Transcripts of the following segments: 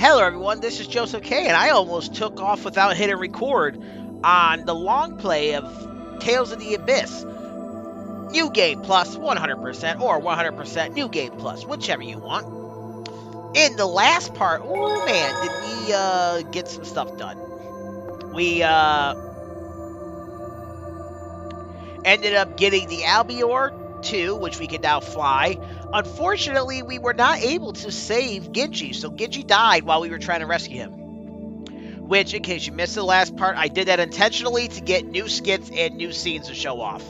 Hello everyone, this is Joseph K, and I almost took off without hitting record on the long play of Tales of the Abyss. New Game Plus, 100%, or 100% New Game Plus, whichever you want. In the last part, oh man, did we get some stuff done. We ended up getting the Alibore II, which we can now fly. Unfortunately, we were not able to save Genji, so Genji died while we were trying to rescue him. Which, in case you missed the last part, I did that intentionally to get new skits and new scenes to show off.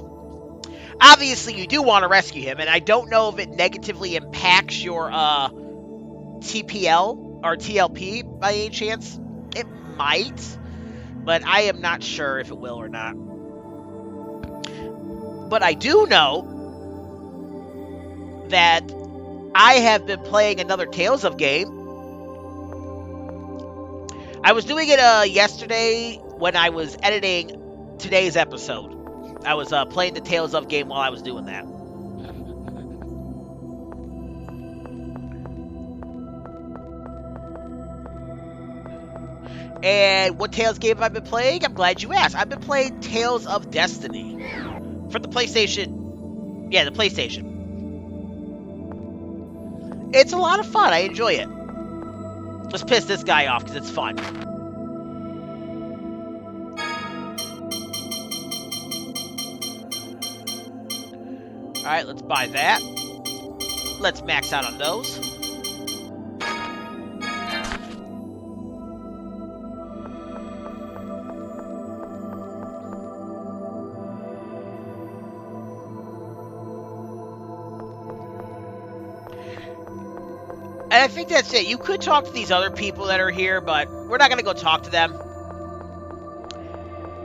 Obviously, you do want to rescue him, and I don't know if it negatively impacts your TPL or TLP by any chance. It might, but I am not sure if it will or not. But I do know that I have been playing another Tales of game. I was doing it yesterday when I was editing today's episode. I was playing the Tales of game while I was doing that. And what Tales game have I been playing? I'm glad you asked. I've been playing Tales of Destiny for the PlayStation. Yeah, the PlayStation. It's a lot of fun. I enjoy it. Let's piss this guy off because it's fun. Alright, let's buy that. Let's max out on those. And I think that's it. You could talk to these other people that are here, but we're not going to go talk to them.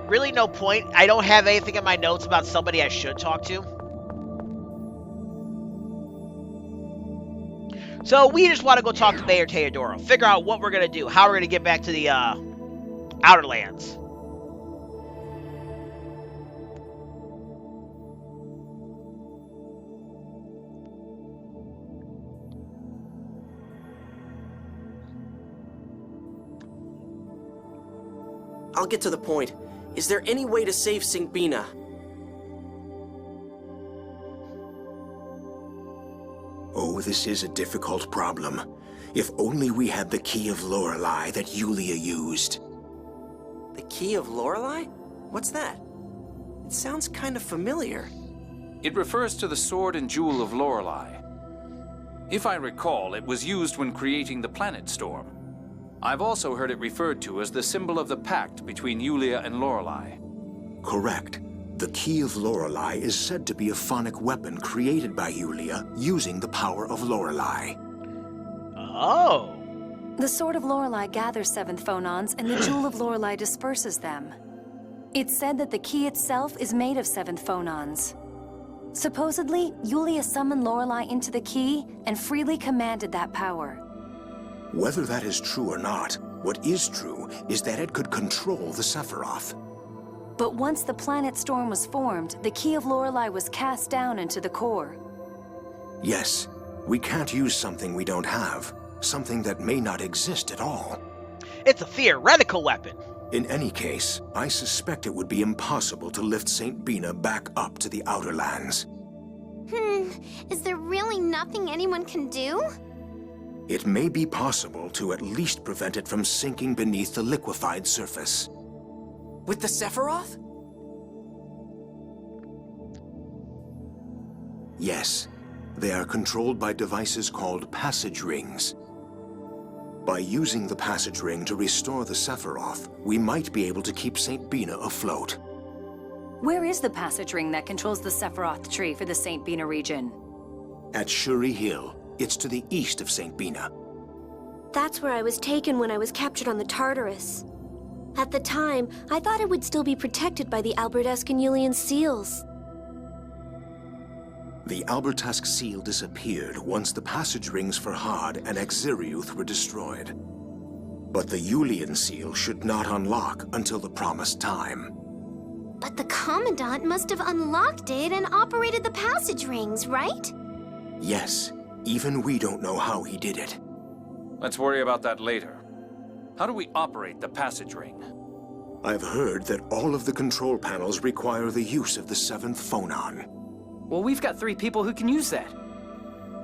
Really no point. I don't have anything in my notes about somebody I should talk to. So we just want to go talk to Mayor Teodoro. Figure out what we're going to do. How we're going to get back to the Outer Lands. I'll get to the point. Is there any way to save St. Binah? Oh, this is a difficult problem. If only we had the Key of Lorelei that Yulia used. The Key of Lorelei? What's that? It sounds kind of familiar. It refers to the Sword and Jewel of Lorelei. If I recall, it was used when creating the Planet Storm. I've also heard it referred to as the symbol of the pact between Yulia and Lorelei. Correct. The Key of Lorelei is said to be a phonic weapon created by Yulia using the power of Lorelei. Oh. The Sword of Lorelei gathers 7th phonons, and the Jewel of Lorelei disperses them. It's said that the key itself is made of 7th phonons. Supposedly, Yulia summoned Lorelei into the key and freely commanded that power. Whether that is true or not, what is true is that it could control the Sephiroth. But once the planet storm was formed, the Key of Lorelei was cast down into the core. Yes, we can't use something we don't have, something that may not exist at all. It's a theoretical weapon. In any case, I suspect it would be impossible to lift St. Binah back up to the Outer Lands. Is there really nothing anyone can do? It may be possible to at least prevent it from sinking beneath the liquefied surface. With the Sephiroth? Yes. They are controlled by devices called passage rings. By using the passage ring to restore the Sephiroth, we might be able to keep St. Binah afloat. Where is the passage ring that controls the Sephiroth tree for the St. Binah region? At Shurrey Hill. It's to the east of St. Binah. That's where I was taken when I was captured on the Tartarus. At the time, I thought it would still be protected by the Albertesque and Yulian seals. The Albertesque seal disappeared once the passage rings for Had and Akzeriuth were destroyed. But the Yulian seal should not unlock until the promised time. But the Commandant must have unlocked it and operated the passage rings, right? Yes. Even we don't know how he did it. Let's worry about that later. How do we operate the passage ring? I've heard that all of the control panels require the use of the 7th phonon. Well, we've got 3 people who can use that.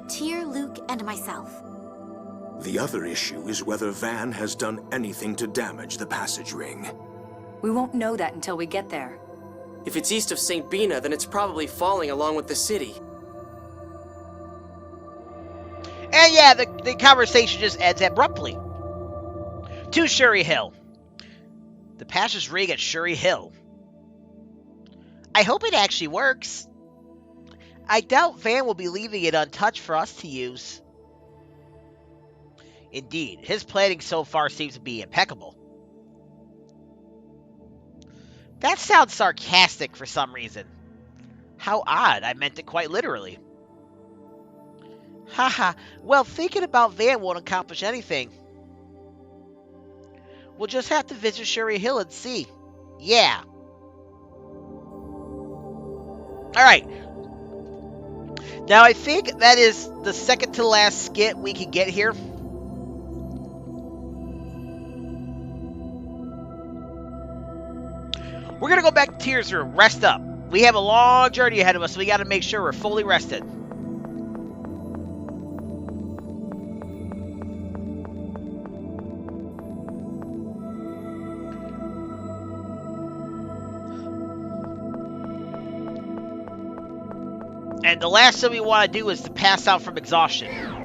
Tyr, Luke, and myself. The other issue is whether Van has done anything to damage the passage ring. We won't know that until we get there. If it's east of St. Binah, then it's probably falling along with the city. And yeah, the conversation just ends abruptly. To Shurrey Hill. The passage ring at Shurrey Hill. I hope it actually works. I doubt Van will be leaving it untouched for us to use. Indeed, his planning so far seems to be impeccable. That sounds sarcastic for some reason. How odd, I meant it quite literally. Haha, well, thinking about Van won't accomplish anything. We'll just have to visit Shurrey Hill and see. Yeah. Alright. Now, I think that is the second to last skit we can get here. We're going to go back to Tyr's room, rest up. We have a long journey ahead of us, so we got to make sure we're fully rested. And the last thing we want to do is to pass out from exhaustion.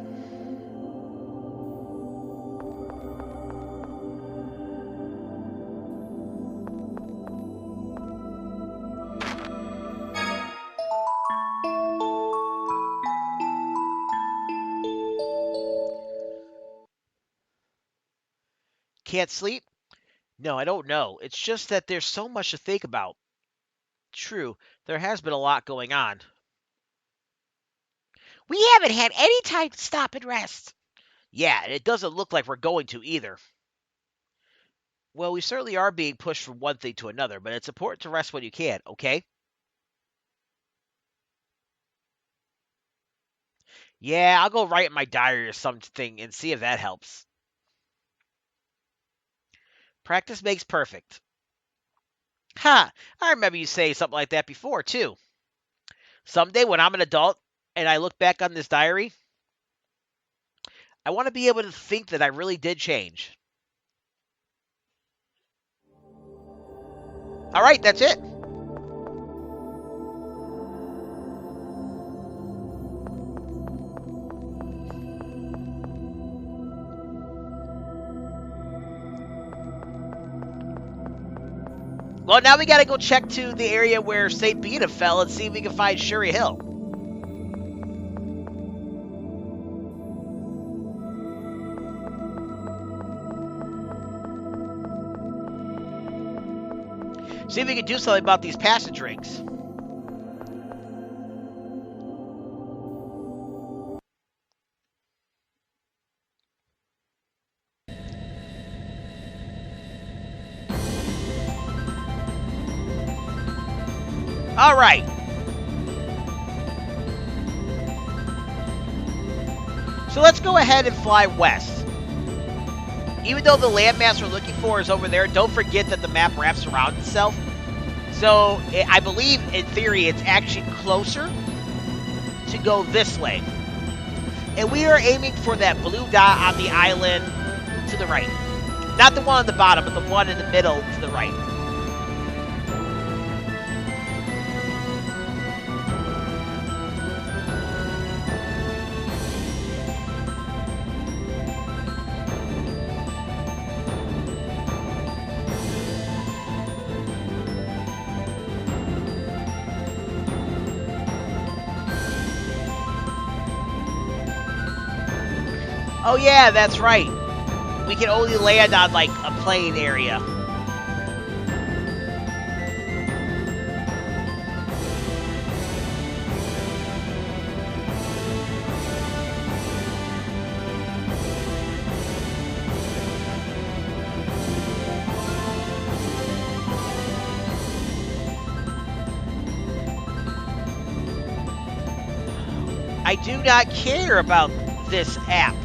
Can't sleep? No, I don't know. It's just that there's so much to think about. True, there has been a lot going on. We haven't had any time to stop and rest. Yeah, and it doesn't look like we're going to either. Well, we certainly are being pushed from one thing to another, but it's important to rest when you can, okay? Yeah, I'll go write in my diary or something and see if that helps. Practice makes perfect. Ha! I remember you saying something like that before, too. Someday when I'm an adult and I look back on this diary, I want to be able to think that I really did change. Alright, that's it. Well, now we gotta go check to the area where St. Binah fell and see if we can find Shurrey Hill. See if we can do something about these passage rings. All right. So let's go ahead and fly west. Even though the landmass we're looking for is over there, don't forget that the map wraps around itself. So I believe, in theory, it's actually closer to go this way. And we are aiming for that blue dot on the island to the right. Not the one on the bottom, but the one in the middle to the right. Oh yeah, that's right. We can only land on, like, a plain area. I do not care about this app.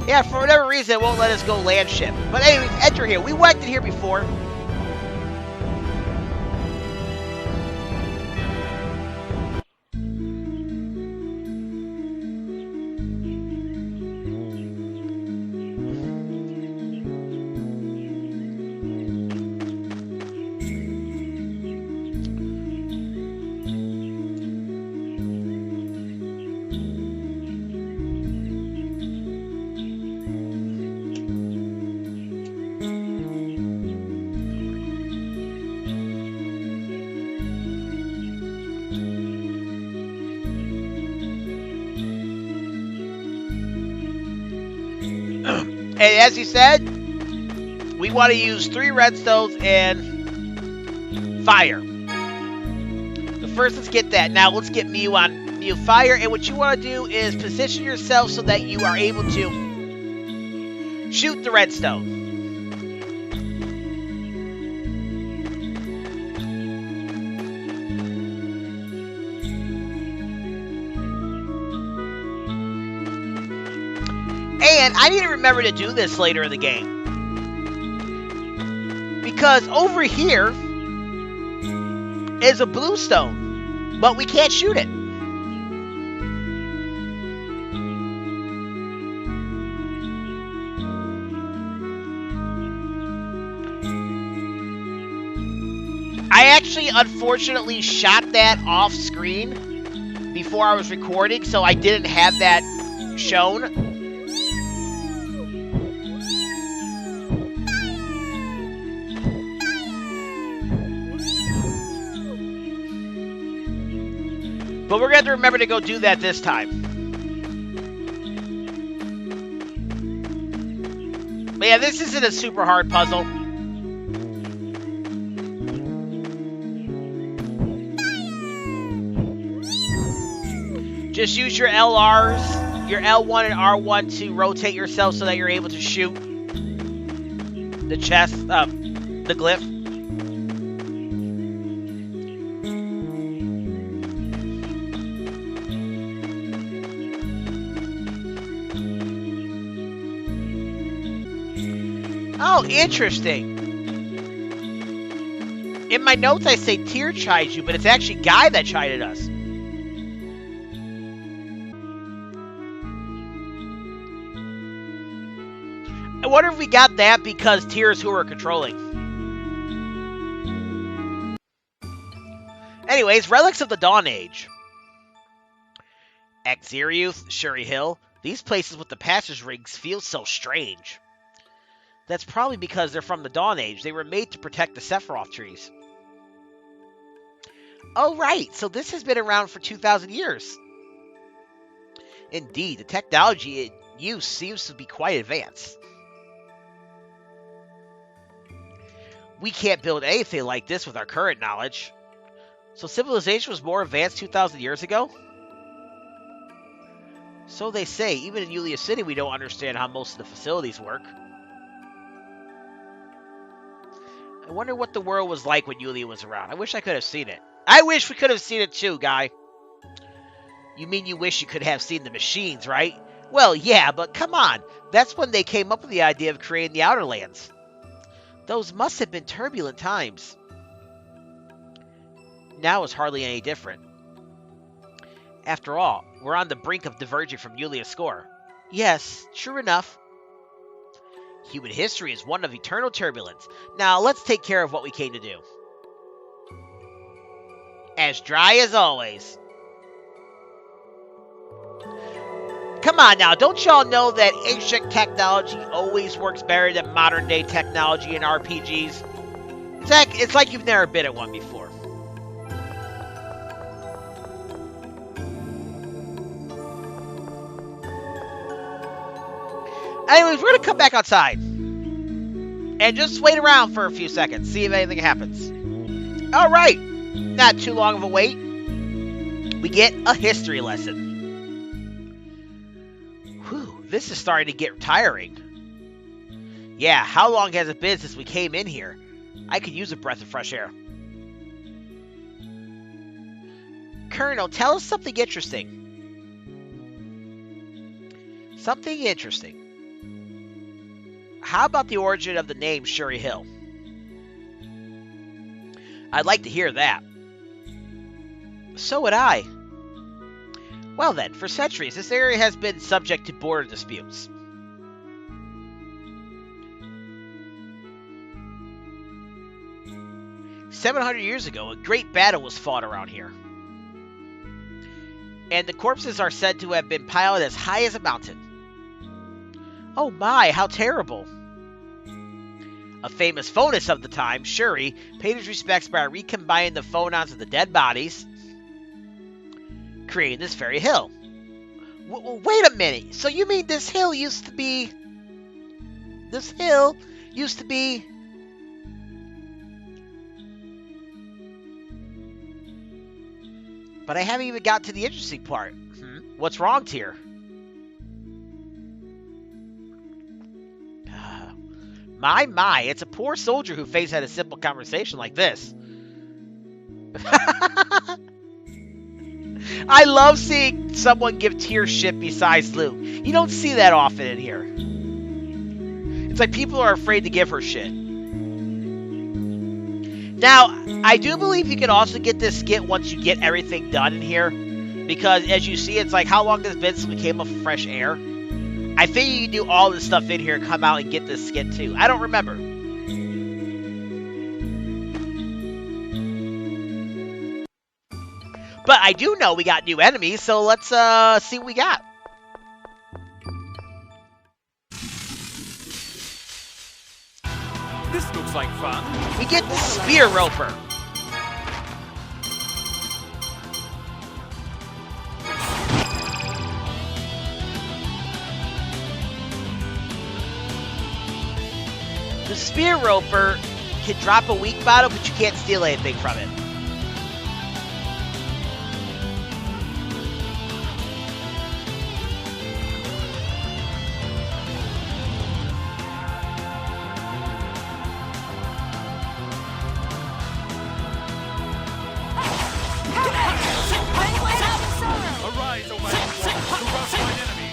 Yeah, for whatever reason, it won't let us go land ship. But anyways, enter here. We went in here before. And as he said, we want to use 3 redstones and fire. But first, let's get that. Now, let's get Mew on Mew fire. And what you want to do is position yourself so that you are able to shoot the redstone. And I need to remember to do this later in the game. Because over here is a blue stone, but we can't shoot it. I actually, unfortunately, shot that off screen before I was recording, so I didn't have that shown. But we're going to have to remember to go do that this time. But yeah, this isn't a super hard puzzle. Just use your LRs, your L1 and R1 to rotate yourself so that you're able to shoot the chest, the glyph. Oh, interesting. In my notes, I say Tyr chided you, but it's actually Guy that chided us. I wonder if we got that because Tyr is who we're controlling. Anyways, relics of the Dawn Age. Akzeriuth, Shurrey Hill. These places with the passage rings feel so strange. That's probably because they're from the Dawn Age. They were made to protect the Sephiroth trees. Oh, right. So this has been around for 2,000 years. Indeed, the technology in use seems to be quite advanced. We can't build anything like this with our current knowledge. So civilization was more advanced 2,000 years ago? So they say. Even in Yulia City, we don't understand how most of the facilities work. I wonder what the world was like when Yulia was around. I wish I could have seen it. I wish we could have seen it too, Guy. You mean you wish you could have seen the machines, right? Well, yeah, but come on. That's when they came up with the idea of creating the Outer Lands. Those must have been turbulent times. Now it's hardly any different. After all, we're on the brink of diverging from Yulia's score. Yes, true enough. Human history is one of eternal turbulence. Now, let's take care of what we came to do. As dry as always. Come on now, don't y'all know that ancient technology always works better than modern-day technology in RPGs? It's like you've never been at one before. Anyways, we're going to come back outside. And just wait around for a few seconds. See if anything happens. Alright. Not too long of a wait. We get a history lesson. Whew, this is starting to get tiring. Yeah, how long has it been since we came in here? I could use a breath of fresh air. Colonel, tell us something interesting. Something interesting. How about the origin of the name Shurrey Hill? I'd like to hear that. So would I. Well then, for centuries, this area has been subject to border disputes. "700 years ago, a great battle was fought around here. And the corpses are said to have been piled as high as a mountain." Oh my, how terrible. A famous phonist of the time, Shurrey, paid his respects by recombining the phonons of the dead bodies, creating this very hill. Wait a minute, so you mean this hill used to be... This hill used to be... But I haven't even got to the interesting part. What's wrong, Tyr? My, it's a poor soldier who faced at a simple conversation like this. I love seeing someone give Tyr shit besides Luke. You don't see that often in here. It's like people are afraid to give her shit. Now, I do believe you can also get this skit once you get everything done in here. Because as you see, it's like, how long has it been since we came up with fresh air? I think you can do all this stuff in here, come out and get this skit too. I don't remember. But I do know we got new enemies, so let's see what we got. This looks like fun. We get the Spear Roper. The Spear Roper can drop a weak bottle, but you can't steal anything from it. Arise, O my to rout mine enemy.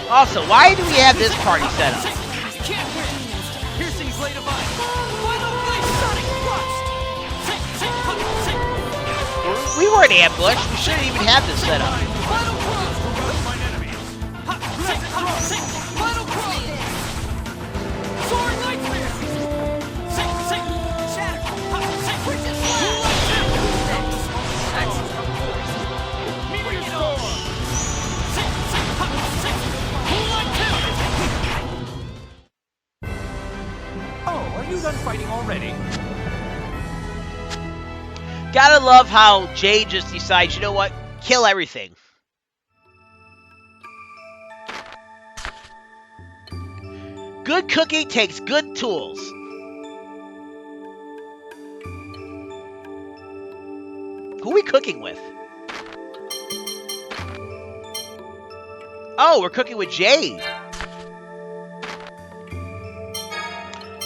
Also, why do we have this party set up? Piercing blade of ice. We weren't ambushed. We shouldn't even have this set up. Are you done fighting already? Gotta love how Jade just decides, you know what? Kill everything. Good cooking takes good tools. Who are we cooking with? Oh, we're cooking with Jade.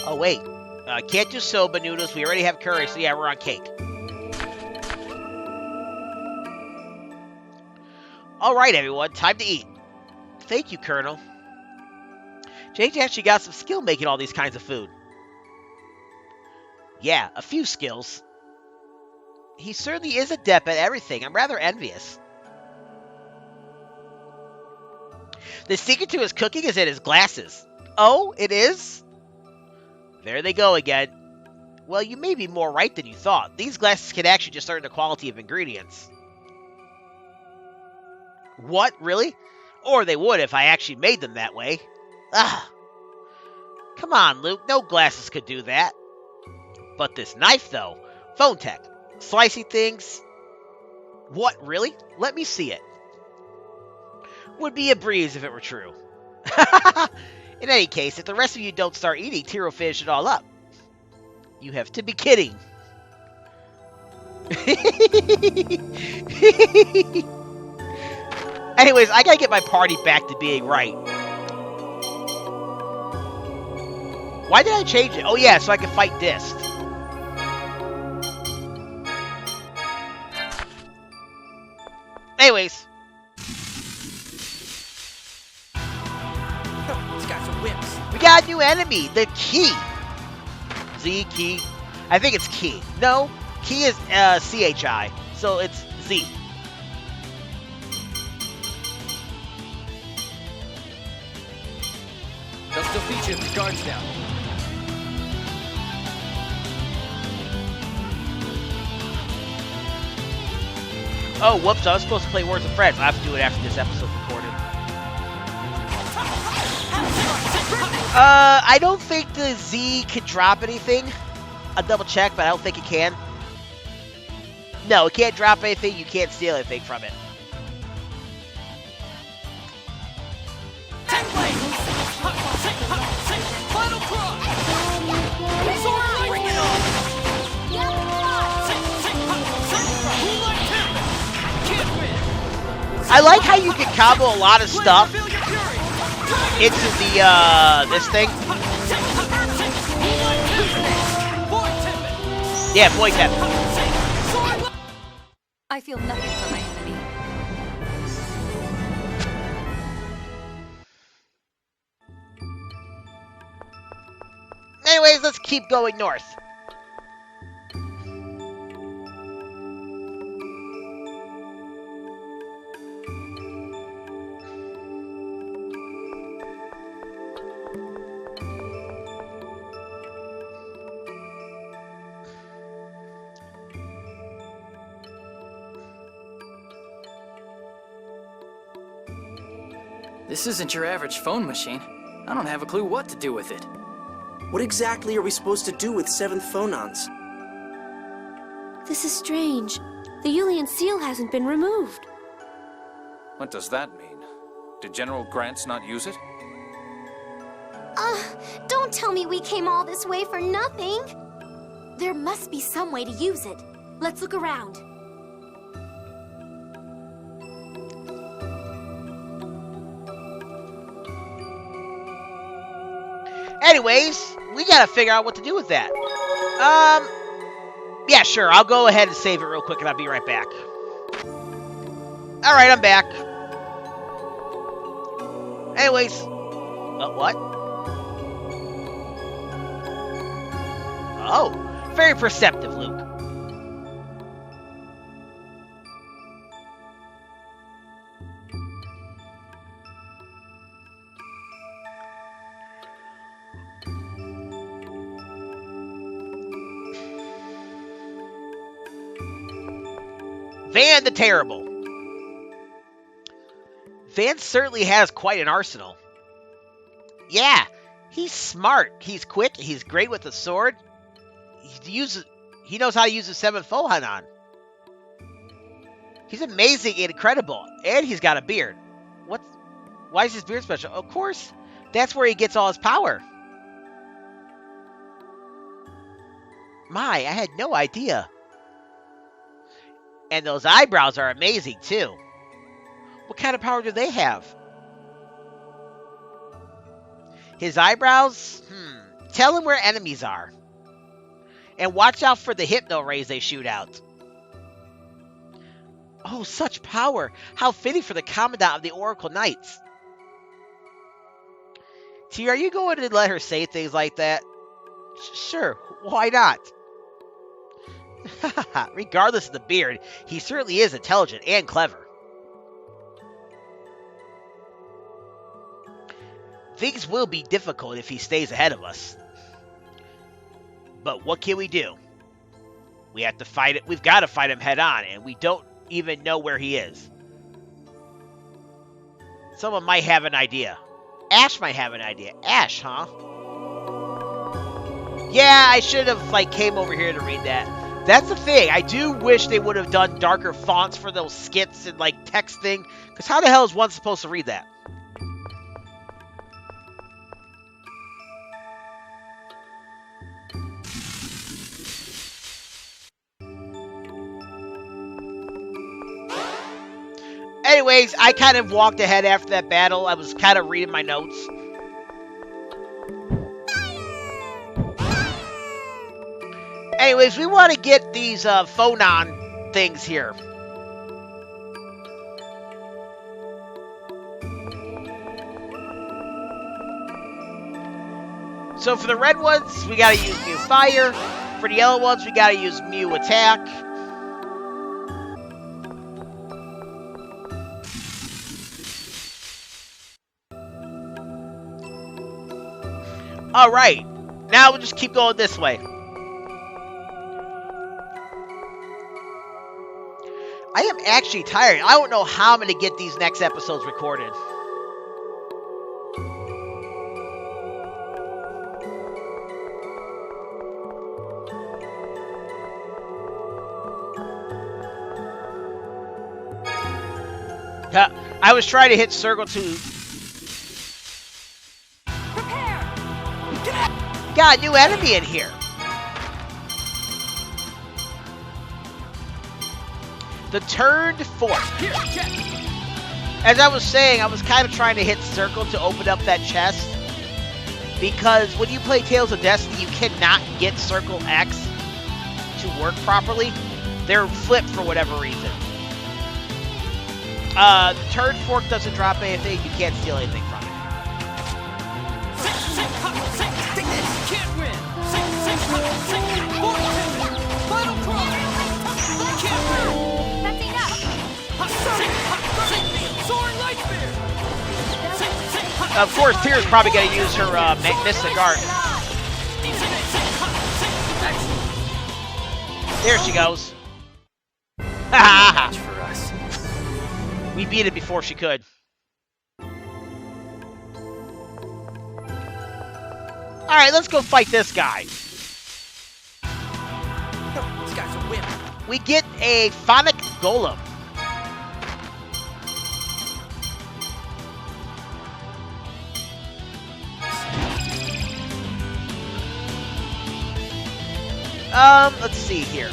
Oh, wait. Can't do soba noodles. We already have curry, so yeah, we're on cake. Alright, everyone. Time to eat. Thank you, Colonel. Jade actually got some skill making all these kinds of food. Yeah, a few skills. He certainly is adept at everything. I'm rather envious. The secret to his cooking is in his glasses. Oh, it is? There they go again. Well, you may be more right than you thought. These glasses can actually discern the quality of ingredients. What? Really? Or they would if I actually made them that way. Ah. Come on, Luke. No glasses could do that. But this knife, though. Phone tech. Slicing things. What? Really? Let me see it. Would be a breeze if it were true. In any case, if the rest of you don't start eating, Tyr will finish it all up. You have to be kidding. Anyways, I gotta get my party back to being right. Why did I change it? Oh yeah, so I can fight Dist. Anyways. House of Whips. We got a new enemy, the Key. Z Key. I think it's Key. No, Key is CHI, so it's Z. They'll still feature if the guard's down. Oh, whoops, I was supposed to play Words with Friends. I have to do it after this episode's recorded. I don't think the Z can drop anything. I'll double check, but I don't think it can. No, it can't drop anything. You can't steal anything from it. Final cross! Sword, bring it on! Can't win! I like how you can combo a lot of stuff into the, this thing. Yeah, Void Tempest. I feel nothing for my enemy. Anyways, let's keep going north. This isn't your average phone machine. I don't have a clue what to do with it. What exactly are we supposed to do with 7th phonons? This is strange. The Yulian seal hasn't been removed. What does that mean? Did General Grants not use it? Don't tell me we came all this way for nothing. There must be some way to use it. Let's look around. Anyways, we gotta figure out what to do with that. Yeah, sure. I'll go ahead and save it real quick, and I'll be right back. Alright, I'm back. Anyways. What? Oh, very perceptive, Luke. Van the Terrible. Van certainly has quite an arsenal. Yeah, he's smart. He's quick. He's great with the sword. He knows how to use the 7th Phonon. He's amazing and incredible. And he's got a beard. Why is his beard special? Of course, that's where he gets all his power. My, I had no idea. And those eyebrows are amazing, too. What kind of power do they have? His eyebrows? Tell him where enemies are. And watch out for the hypno rays they shoot out. Oh, such power. How fitting for the Commandant of the Oracle Knights. T, are you going to let her say things like that? Sure, why not? Regardless of the beard, he certainly is intelligent and clever. Things will be difficult if he stays ahead of us. But what can we do? We have to fight it. We've got to fight him head on, and we don't even know where he is. Someone might have an idea. Ash might have an idea. Ash, huh? Yeah, I should have, came over here to read that. That's the thing. I do wish they would have done darker fonts for those skits and, text thing. Because how the hell is one supposed to read that? Anyways, I kind of walked ahead after that battle. I was kind of reading my notes. Anyways, we want to get these phonon things here. So for the red ones, we gotta use Mew Fire. For the yellow ones, we gotta use Mew Attack. Alright, now we'll just keep going this way. I am actually tired. I don't know how I'm going to get these next episodes recorded. I was trying to hit circle to... Got a new enemy in here. The turned fork. As I was saying, I was kind of trying to hit circle to open up that chest. Because when you play Tales of Destiny, you cannot get circle X to work properly. They're flipped for whatever reason. The turned fork doesn't drop anything. You can't steal anything from it. Can't win. Final cross. Can't win. That's enough. Soaring light spear. Of course, Tyr's probably going to use her Mystic Art. There she goes. For us. We beat it before she could. Alright, let's go fight this guy. This guy's a whip. We get a Phonic Golem. Let's see here.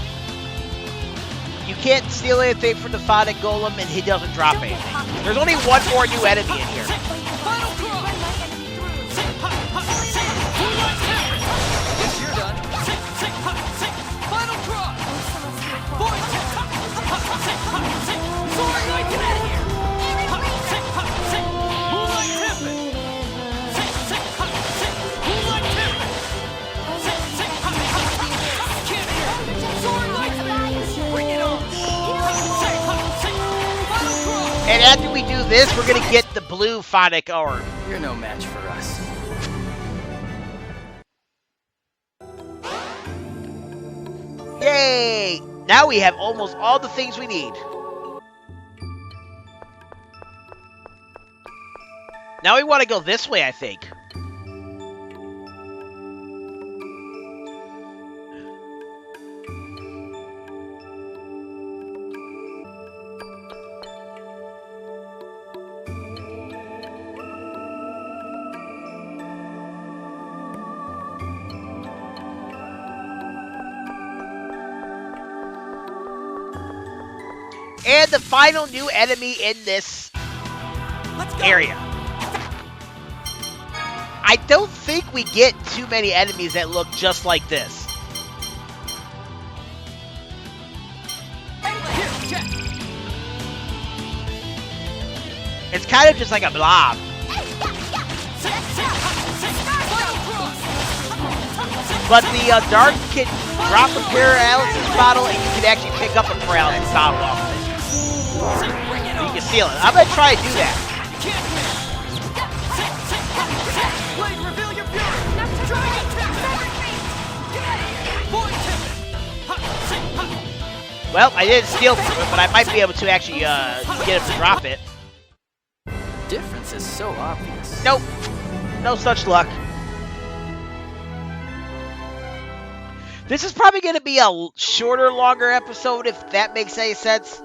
You can't steal anything from the Phonic Golem, and he doesn't drop anything. There's only one more new enemy in here. Final cross. Guess you're done. Final cross. Soaring light get out of here. Moonlight Tempest. Moonlight Tempest. Can't hear. Soaring light. Bring it on. Final cross. And after we do this, we're gonna get the blue Phonic Orb. You're no match for us. Yay! Now we have almost all the things we need. Now we want to go this way, I think. And the final new enemy in this area. I don't think we get too many enemies that look just like this. It's kind of just like a blob. But the Dark can drop a paralysis bottle, and you can actually pick up a paralysis bottle off of it. You can steal it. I'm going to try to do that. Well, I didn't steal from it, but I might be able to actually get him to drop it. Difference is so obvious. Nope. No such luck. This is probably going to be a shorter, longer episode, if that makes any sense.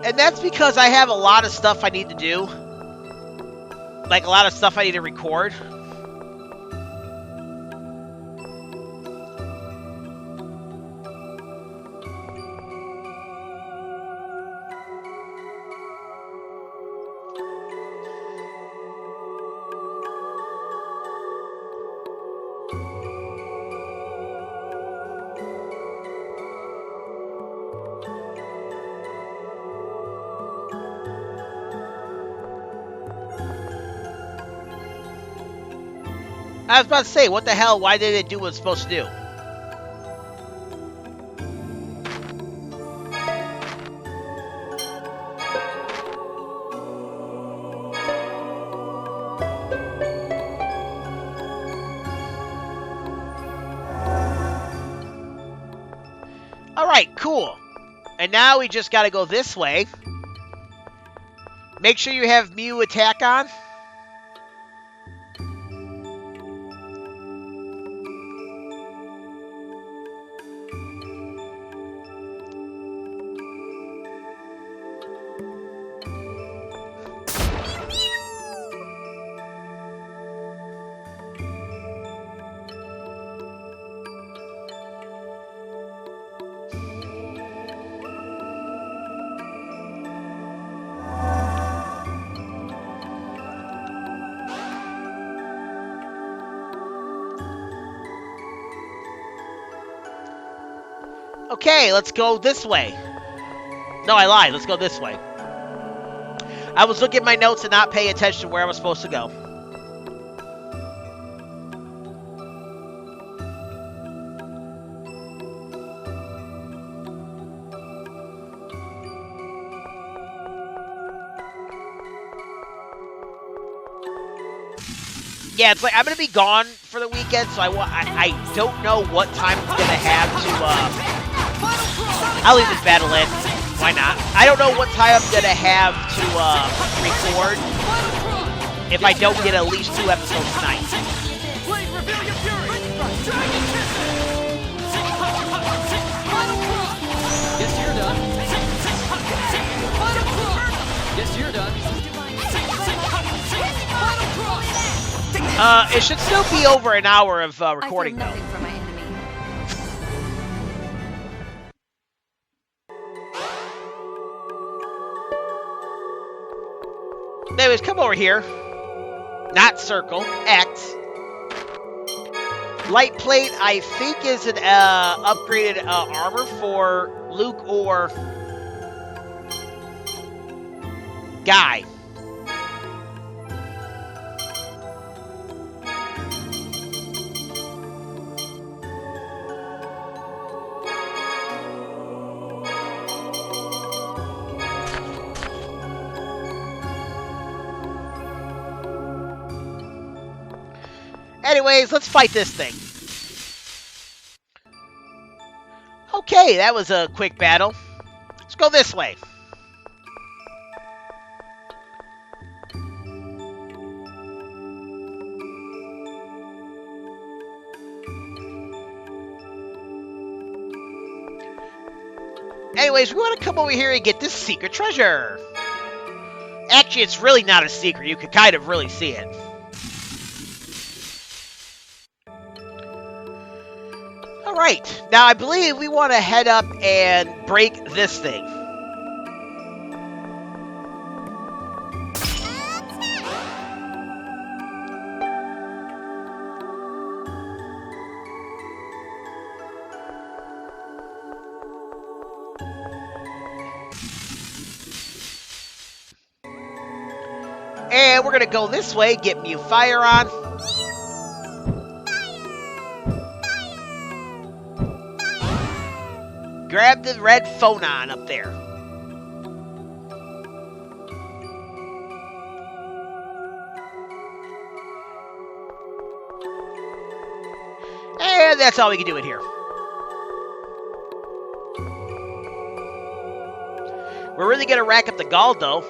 And that's because I have a lot of stuff I need to do. Like, a lot of stuff I need to record. I was about to say, what the hell? Why did it do what it's supposed to do? Alright, cool. And now we just gotta go this way. Make sure you have Mew attack on. Okay, let's go this way. No, I lied. Let's go this way. I was looking at my notes and not paying attention to where I was supposed to go. Yeah, it's like I'm gonna be gone for the weekend, so I don't know what time I'm gonna have to. I'll leave this battle in. Why not? I don't know what time I'm gonna have to record if I don't get at least 2 episodes tonight. Guess you're done. Guess you're done. It should still be over an hour of recording, I feel though. nothing for my enemy. Anyways, come over here. Not circle. X. Light plate, I think, is an upgraded armor for Luke or Guy. Anyways, let's fight this thing. Okay, that was a quick battle. Let's go this way. Anyways, we want to come over here and get this secret treasure. Actually, it's really not a secret. You can kind of really see it. Alright, now I believe we want to head up and break this thing. And we're going to go this way, get Mew Fire on. Grab the red phonon up there. And that's all we can do in here. We're really going to rack up the gold, though.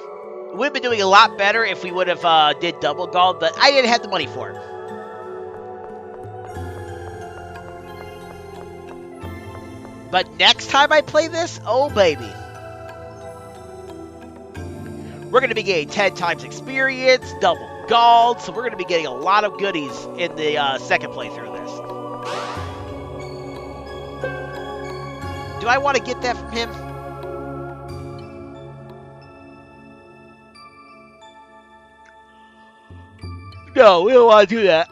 We would have been doing a lot better if we would have did double gold, but I didn't have the money for it. But next time I play this, oh baby. We're going to be getting 10 times experience, double gold, so we're going to be getting a lot of goodies in the second playthrough of this. Do I want to get that from him? No, we don't want to do that.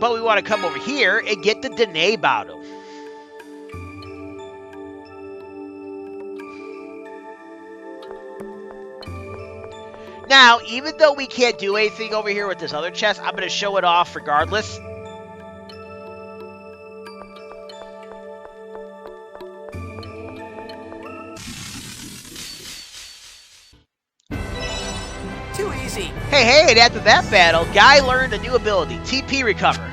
But we want to come over here and get the Danae bottle. Now, even though we can't do anything over here with this other chest, I'm going to show it off regardless. Too easy. Hey, and after that battle, Guy learned a new ability, TP Recover.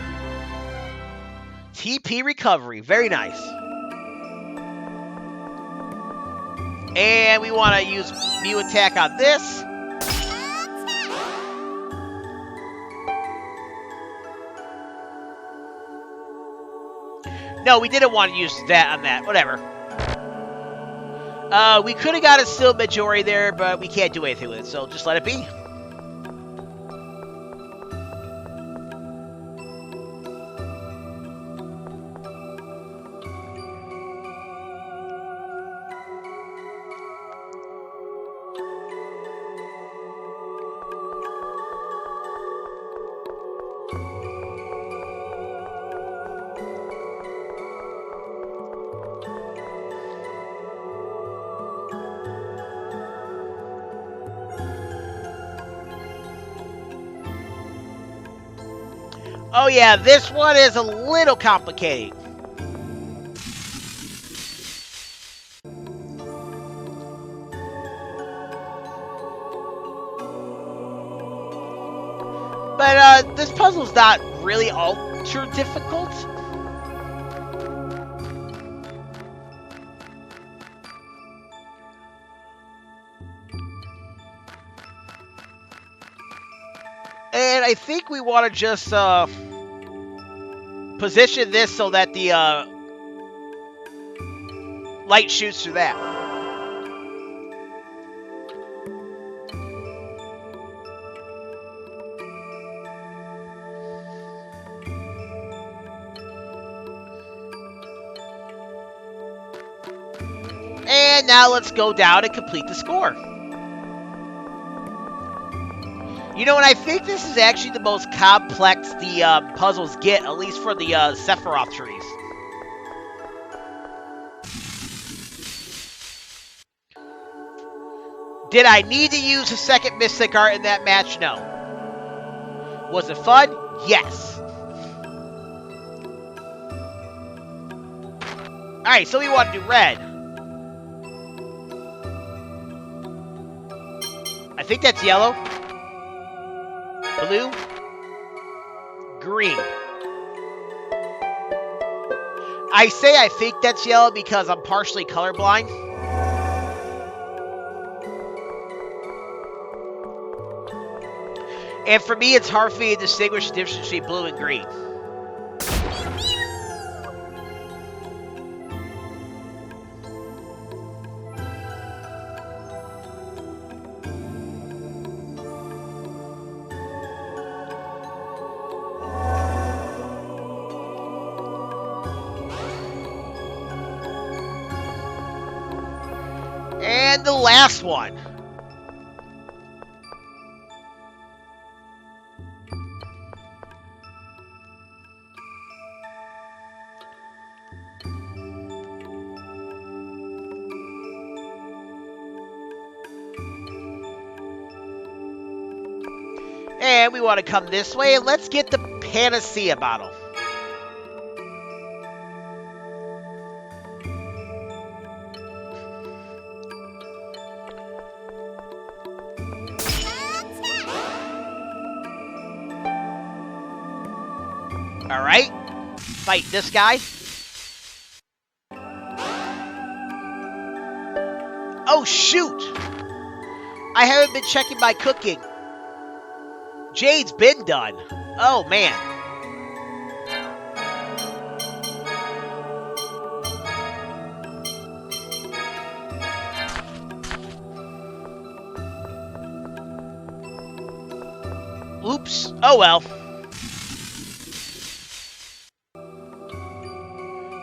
TP Recovery, very nice. And we want to use Mew Attack on this. No, we didn't want to use that on that. Whatever. We could have got a Still Majori there, but we can't do anything with it, so just let it be. Oh yeah, this one is a little complicated. But this puzzle's not really ultra difficult. And I think we want to just position this so that the light shoots through that. And now let's go down and complete the score. You know, and I think this is actually the most complex the puzzles get, at least for the Sephiroth trees. Did I need to use a second Mystic Art in that match? No. Was it fun? Yes. Alright, so we want to do red. I think that's yellow. Blue, green. I say I think that's yellow because I'm partially colorblind. And for me, it's hard for me to distinguish the difference between blue and green. And the last one. And we want to come this way, and let's get the Panacea bottle. Alright, fight this guy. Oh shoot! I haven't been checking my cooking. Jade's been done. Oh man. Oops. Oh well.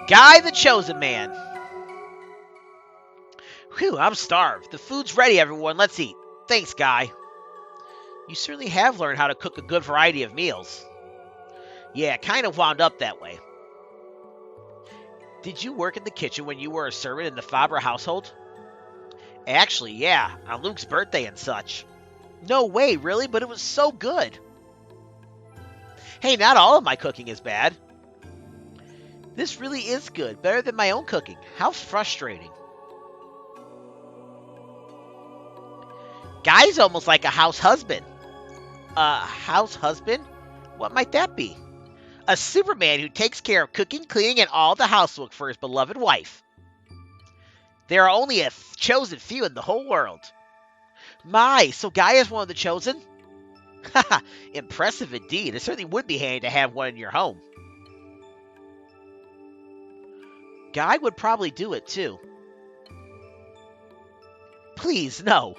Guy the Chosen Man. Whew, I'm starved. The food's ready, everyone. Let's eat. Thanks, Guy. You certainly have learned how to cook a good variety of meals. Yeah, kind of wound up that way. Did you work in the kitchen when you were a servant in the Fabre household? Actually, yeah, on Luke's birthday and such. No way, really? But it was so good. Hey, not all of my cooking is bad. This really is good. Better than my own cooking. How frustrating. Guy's almost like a house husband. House husband? What might that be? A Superman who takes care of cooking, cleaning, and all the housework for his beloved wife. There are only a chosen few in the whole world. My, so Guy is one of the chosen? Haha, impressive indeed. It certainly would be handy to have one in your home. Guy would probably do it too. Please, no.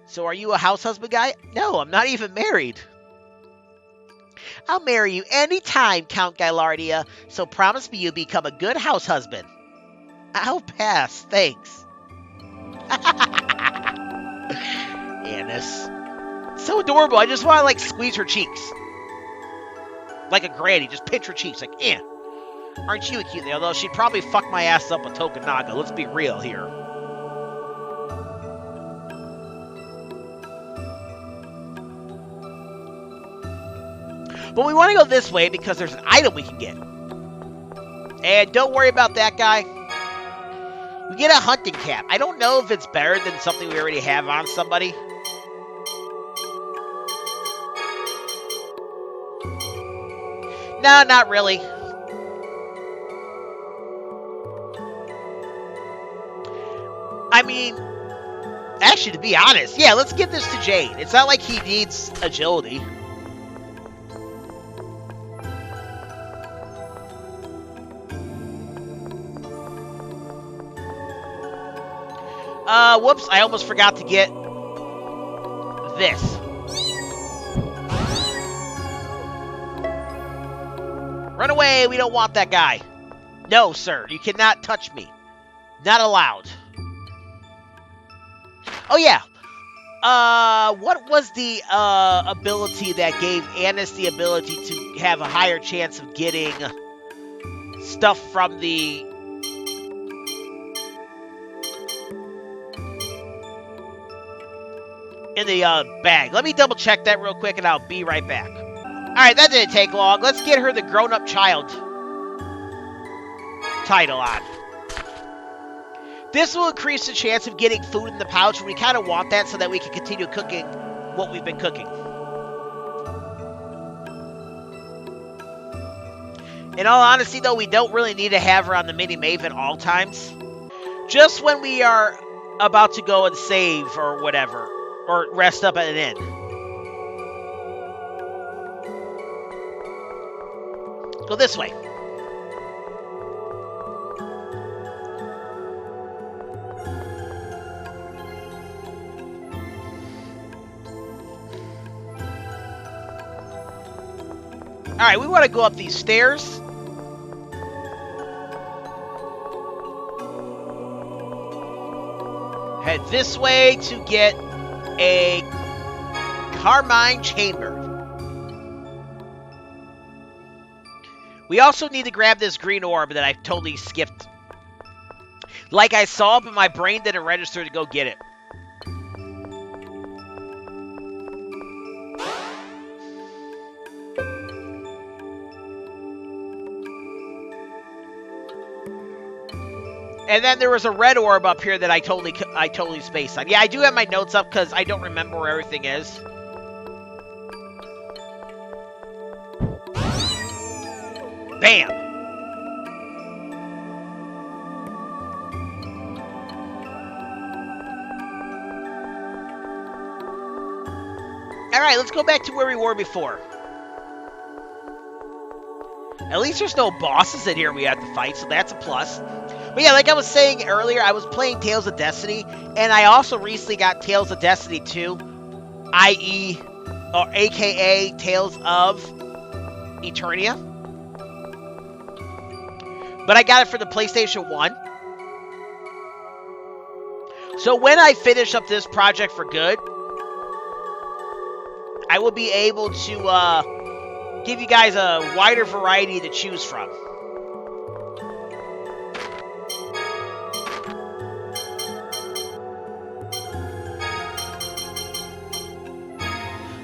So are you a house husband, Guy? No, I'm not even married. I'll marry you any time, Count Qliphoth, so promise me you'll become a good house husband. I'll pass, thanks. Anise. So adorable, I just want to, like, squeeze her cheeks. Like a granny, just pinch her cheeks, like, eh. Aren't you a cute? Although she'd probably fuck my ass up with Tokunaga, let's be real here. But we want to go this way because there's an item we can get. And don't worry about that, Guy. We get a hunting cap. I don't know if it's better than something we already have on somebody. No, not really. I mean, actually, to be honest, yeah, let's give this to Jade. It's not like he needs agility. Whoops, I almost forgot to get this. Run away, we don't want that guy. No, sir, you cannot touch me. Not allowed. Oh, yeah. What was the, ability that gave Anise the ability to have a higher chance of getting stuff from the... in the, bag? Let me double check that real quick and I'll be right back. Alright, that didn't take long. Let's get her the grown-up child title on. This will increase the chance of getting food in the pouch, and we kind of want that so that we can continue cooking what we've been cooking. In all honesty, though, we don't really need to have her on the mini-mave at all times. Just when we are about to go and save or whatever, or rest up at an inn. Go this way. Alright, we want to go up these stairs. Head this way to get a Carmine Chamber. We also need to grab this green orb that I totally skipped. Like I saw it, but my brain didn't register to go get it. And then there was a red orb up here that I totally spaced on. Yeah, I do have my notes up because I don't remember where everything is. Bam! Alright, let's go back to where we were before. At least there's no bosses in here we have to fight, so that's a plus. But yeah, like I was saying earlier, I was playing Tales of Destiny, and I also recently got Tales of Destiny 2, i.e., or aka Tales of Eternia. But I got it for the PlayStation 1. So when I finish up this project for good, I will be able to give you guys a wider variety to choose from.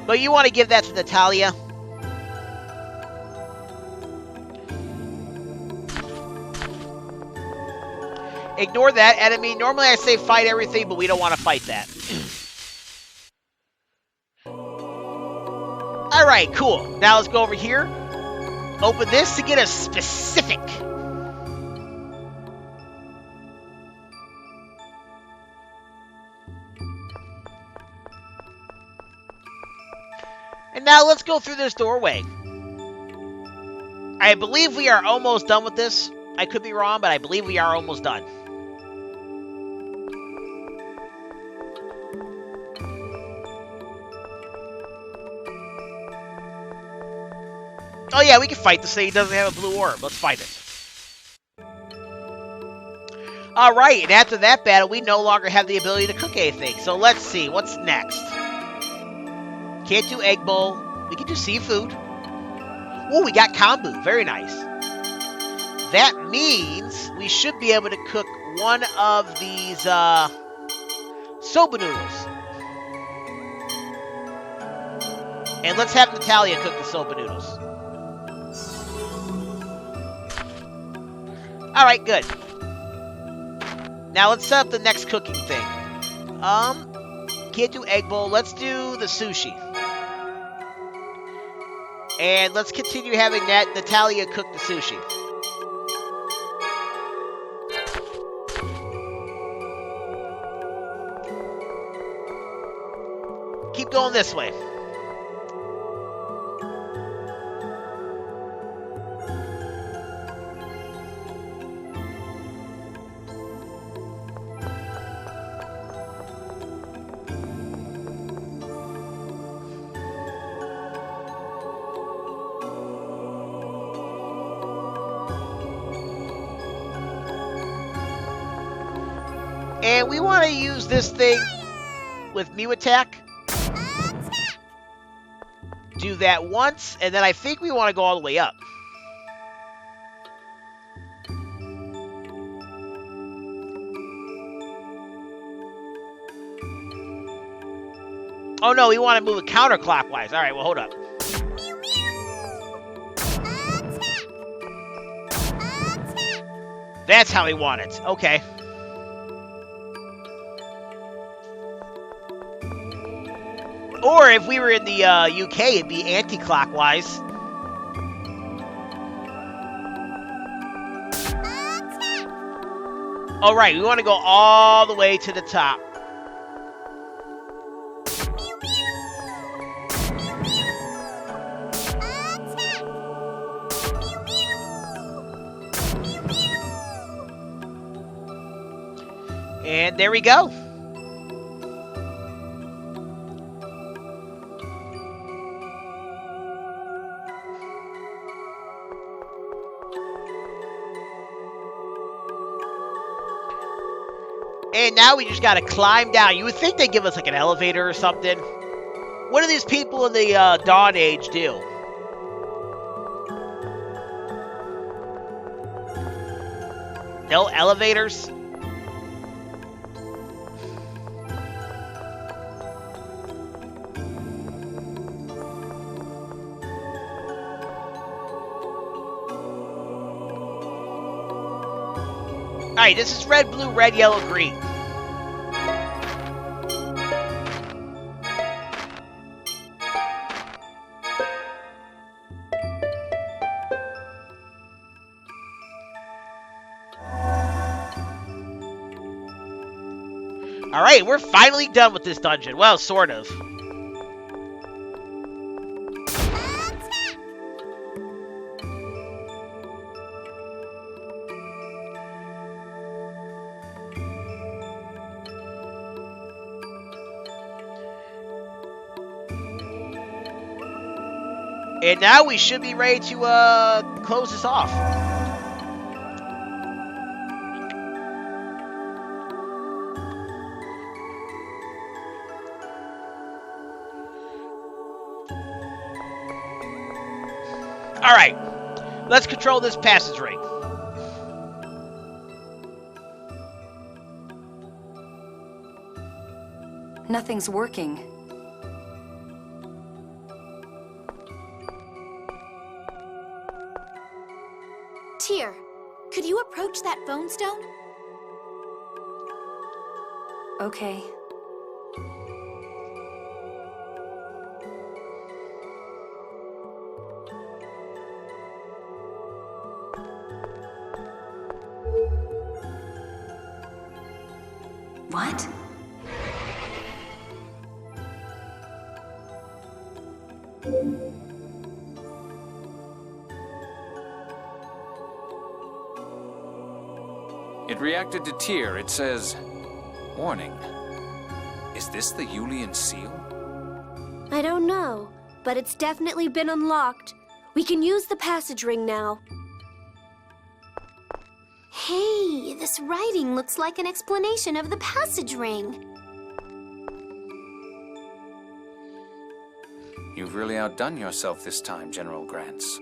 But you want to give that to Natalia. Ignore that enemy. Normally I say fight everything, but we don't want to fight that. Alright, cool. Now let's go over here. Open this to get a specific. And now let's go through this doorway. I believe we are almost done with this. I could be wrong, but I believe we are almost done. Oh yeah, we can fight this thing. He doesn't have a blue orb. Let's fight it. Alright, and after that battle, we no longer have the ability to cook anything. So let's see, what's next? Can't do egg bowl. We can do seafood. Oh, we got kombu. Very nice. That means we should be able to cook one of these soba noodles. And let's have Natalia cook the soba noodles. Alright, good. Now let's set up the next cooking thing. Can't do egg bowl. Let's do the sushi. And let's continue having Natalia cook the sushi. Keep going this way. And we want to use this thing with Mew attack. Do that once, and then I think we want to go all the way up. Oh no, we want to move it counterclockwise. Alright, well hold up. That's how we want it. Okay. Or if we were in the UK, it'd be anti-clockwise. All right, we want to go all the way to the top. And there we go. And now we just gotta climb down. You would think they'd give us like an elevator or something. What do these people in the Dawn Age do? No elevators? Alright, this is red, blue, red, yellow, green. Alright, we're finally done with this dungeon. Well, sort of. And now we should be ready to close this off. All right, let's control this passage ring. Nothing's working. Tyr, could you approach that phone stone? Okay. What? It reacted to Tyr. It says, warning. Is this the Julian seal? I don't know, but it's definitely been unlocked. We can use the passage ring now. Hey, this writing looks like an explanation of the passage ring. You've really outdone yourself this time, General Grants.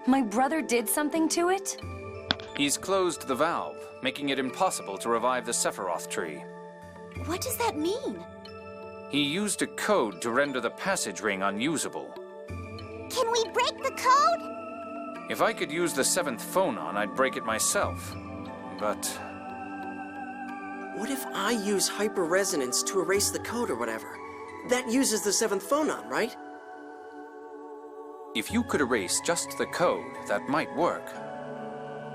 My brother did something to it? He's closed the valve, making it impossible to revive the Sephiroth tree. What does that mean? He used a code to render the passage ring unusable. Can we break the code? If I could use the 7th phonon, I'd break it myself. But What if I use hyper-resonance to erase the code or whatever? That uses the 7th phonon, right? if you could erase just the code, that might work.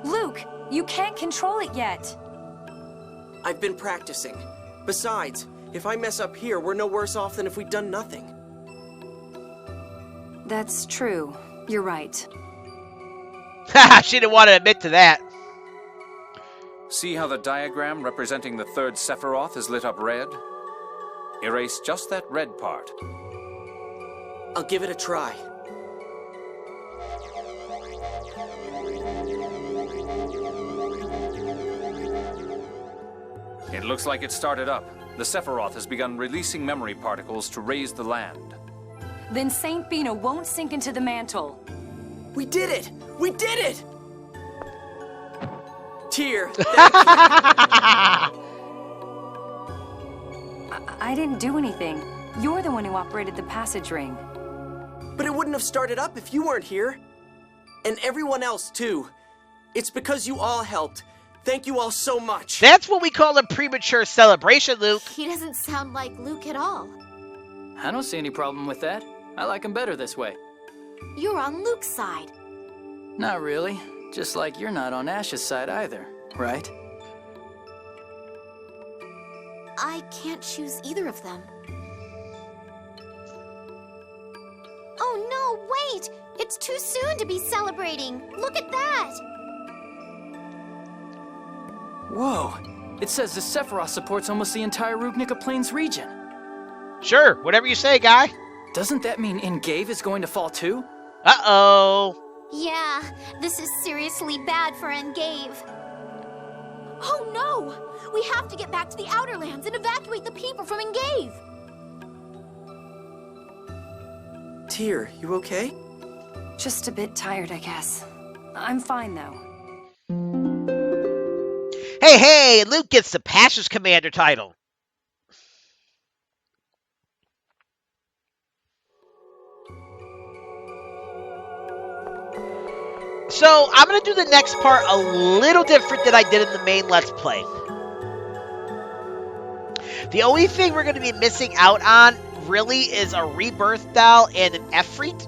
Luke, you can't control it yet. I've been practicing. Besides, if I mess up here, we're no worse off than if we'd done nothing. That's true. You're right. Haha, she didn't want to admit to that. See how the diagram representing the 3rd Sephiroth is lit up red? Erase just that red part. I'll give it a try. It looks like it started up. The Sephiroth has begun releasing memory particles to raise the land. Then Saint Binah won't sink into the mantle. We did it! We did it! Tyr, I didn't do anything. You're the one who operated the passage ring. but it wouldn't have started up if you weren't here. And everyone else, too. It's because you all helped. Thank you all so much. That's what we call a premature celebration, Luke. He doesn't sound like Luke at all. I don't see any problem with that. I like him better this way. You're on Luke's side. Not really. Just like you're not on Ash's side either, right? I can't choose either of them. Oh no, wait! It's too soon to be celebrating! Look at that! Whoa! It says the Sephiroth supports almost the entire Rugnican Plains region. Sure, whatever you say, guy. Doesn't that mean Engeve is going to fall too? Uh-oh. Yeah, this is seriously bad for Engeve. Oh no! We have to get back to the Outer Lands and evacuate the people from Engeve! Tyr, you okay? Just a bit tired, I guess. I'm fine, though. Hey, Luke gets the Passage Commander title. So, I'm going to do the next part a little different than I did in the main Let's Play. The only thing we're going to be missing out on, really, is a Rebirth doll and an Efreet.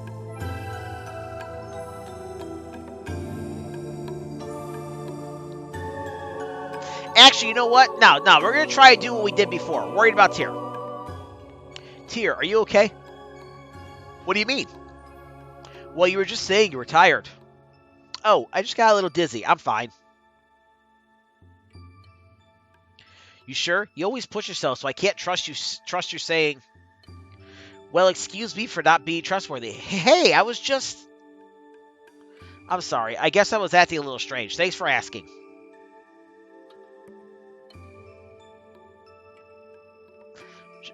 Actually, you know what? No, we're going to try to do what we did before. Worried about Tyr. Tyr, are you okay? What do you mean? Well, you were just saying you were tired. Oh, I just got a little dizzy. I'm fine. You sure? You always push yourself, so I can't trust you saying... Well, excuse me for not being trustworthy. Hey, I was just... I'm sorry. I guess I was acting a little strange. Thanks for asking.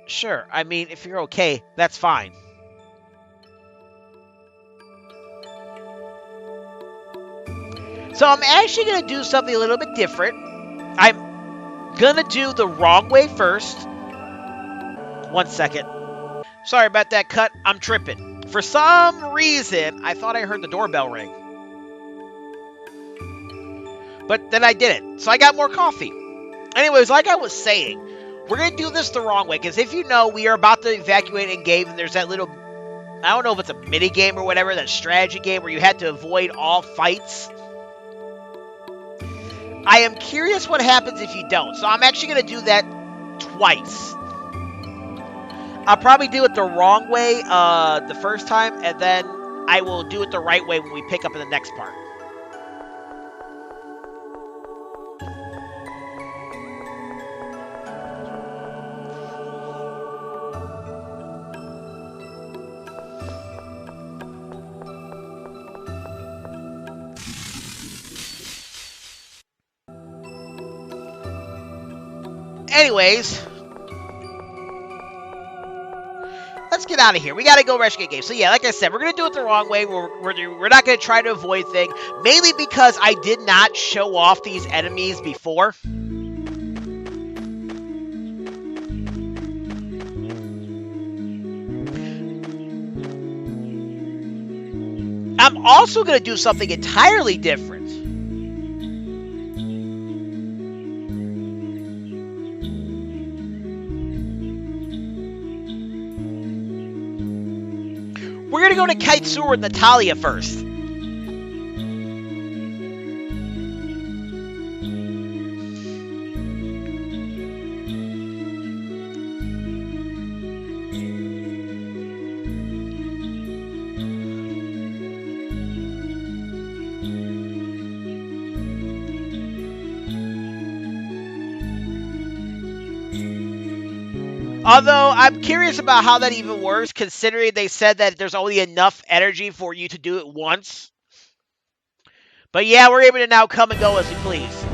Sure. I mean, if you're okay, that's fine. So I'm actually going to do something a little bit different. I'm going to do the wrong way first. 1 second. Sorry about that cut. I'm tripping. For some reason, I thought I heard the doorbell ring. But then I didn't. So I got more coffee. Anyways, like I was saying, we're going to do this the wrong way. Because if you know, we are about to evacuate Engeve. And there's that little, I don't know if it's a mini game or whatever, that strategy game where you had to avoid all fights. I am curious what happens if you don't. So I'm actually going to do that twice. I'll probably do it the wrong way the first time, and then I will do it the right way when we pick up in the next part. Anyways, let's get out of here. We got to go rescue Engeve. So yeah, like I said, we're going to do it the wrong way. We're not going to try to avoid things. Mainly because I did not show off these enemies before. I'm also going to do something entirely different. We're going to go to Kaitsur with Natalia first. Although, I'm curious about how that even works, considering they said that there's only enough energy for you to do it once. But yeah, we're able to now come and go as we please.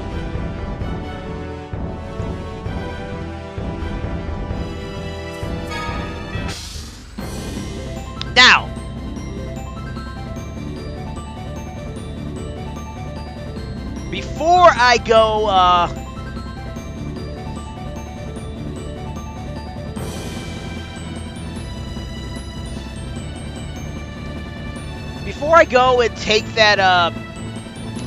Now, before I go, before I go and take that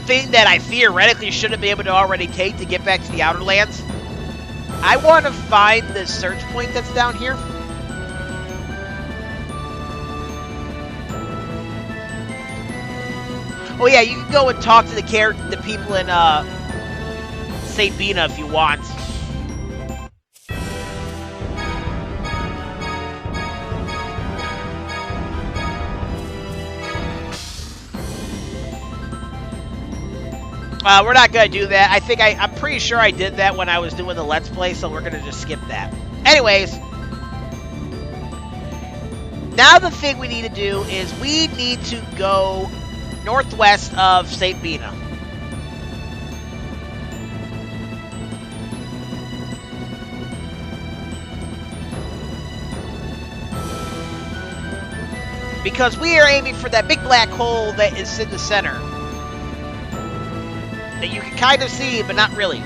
thing that I theoretically shouldn't be able to already take to get back to the Outer Lands, I want to find the search point that's down here. Oh yeah, you can go and talk to the people in St. Binah if you want. We're not going to do that. I think I'm pretty sure I did that when I was doing the Let's Play, so we're going to just skip that. Anyways, now the thing we need to do is we need to go northwest of St. Binah. Because we are aiming for that big black hole that is in the center. That you can kind of see, but not really.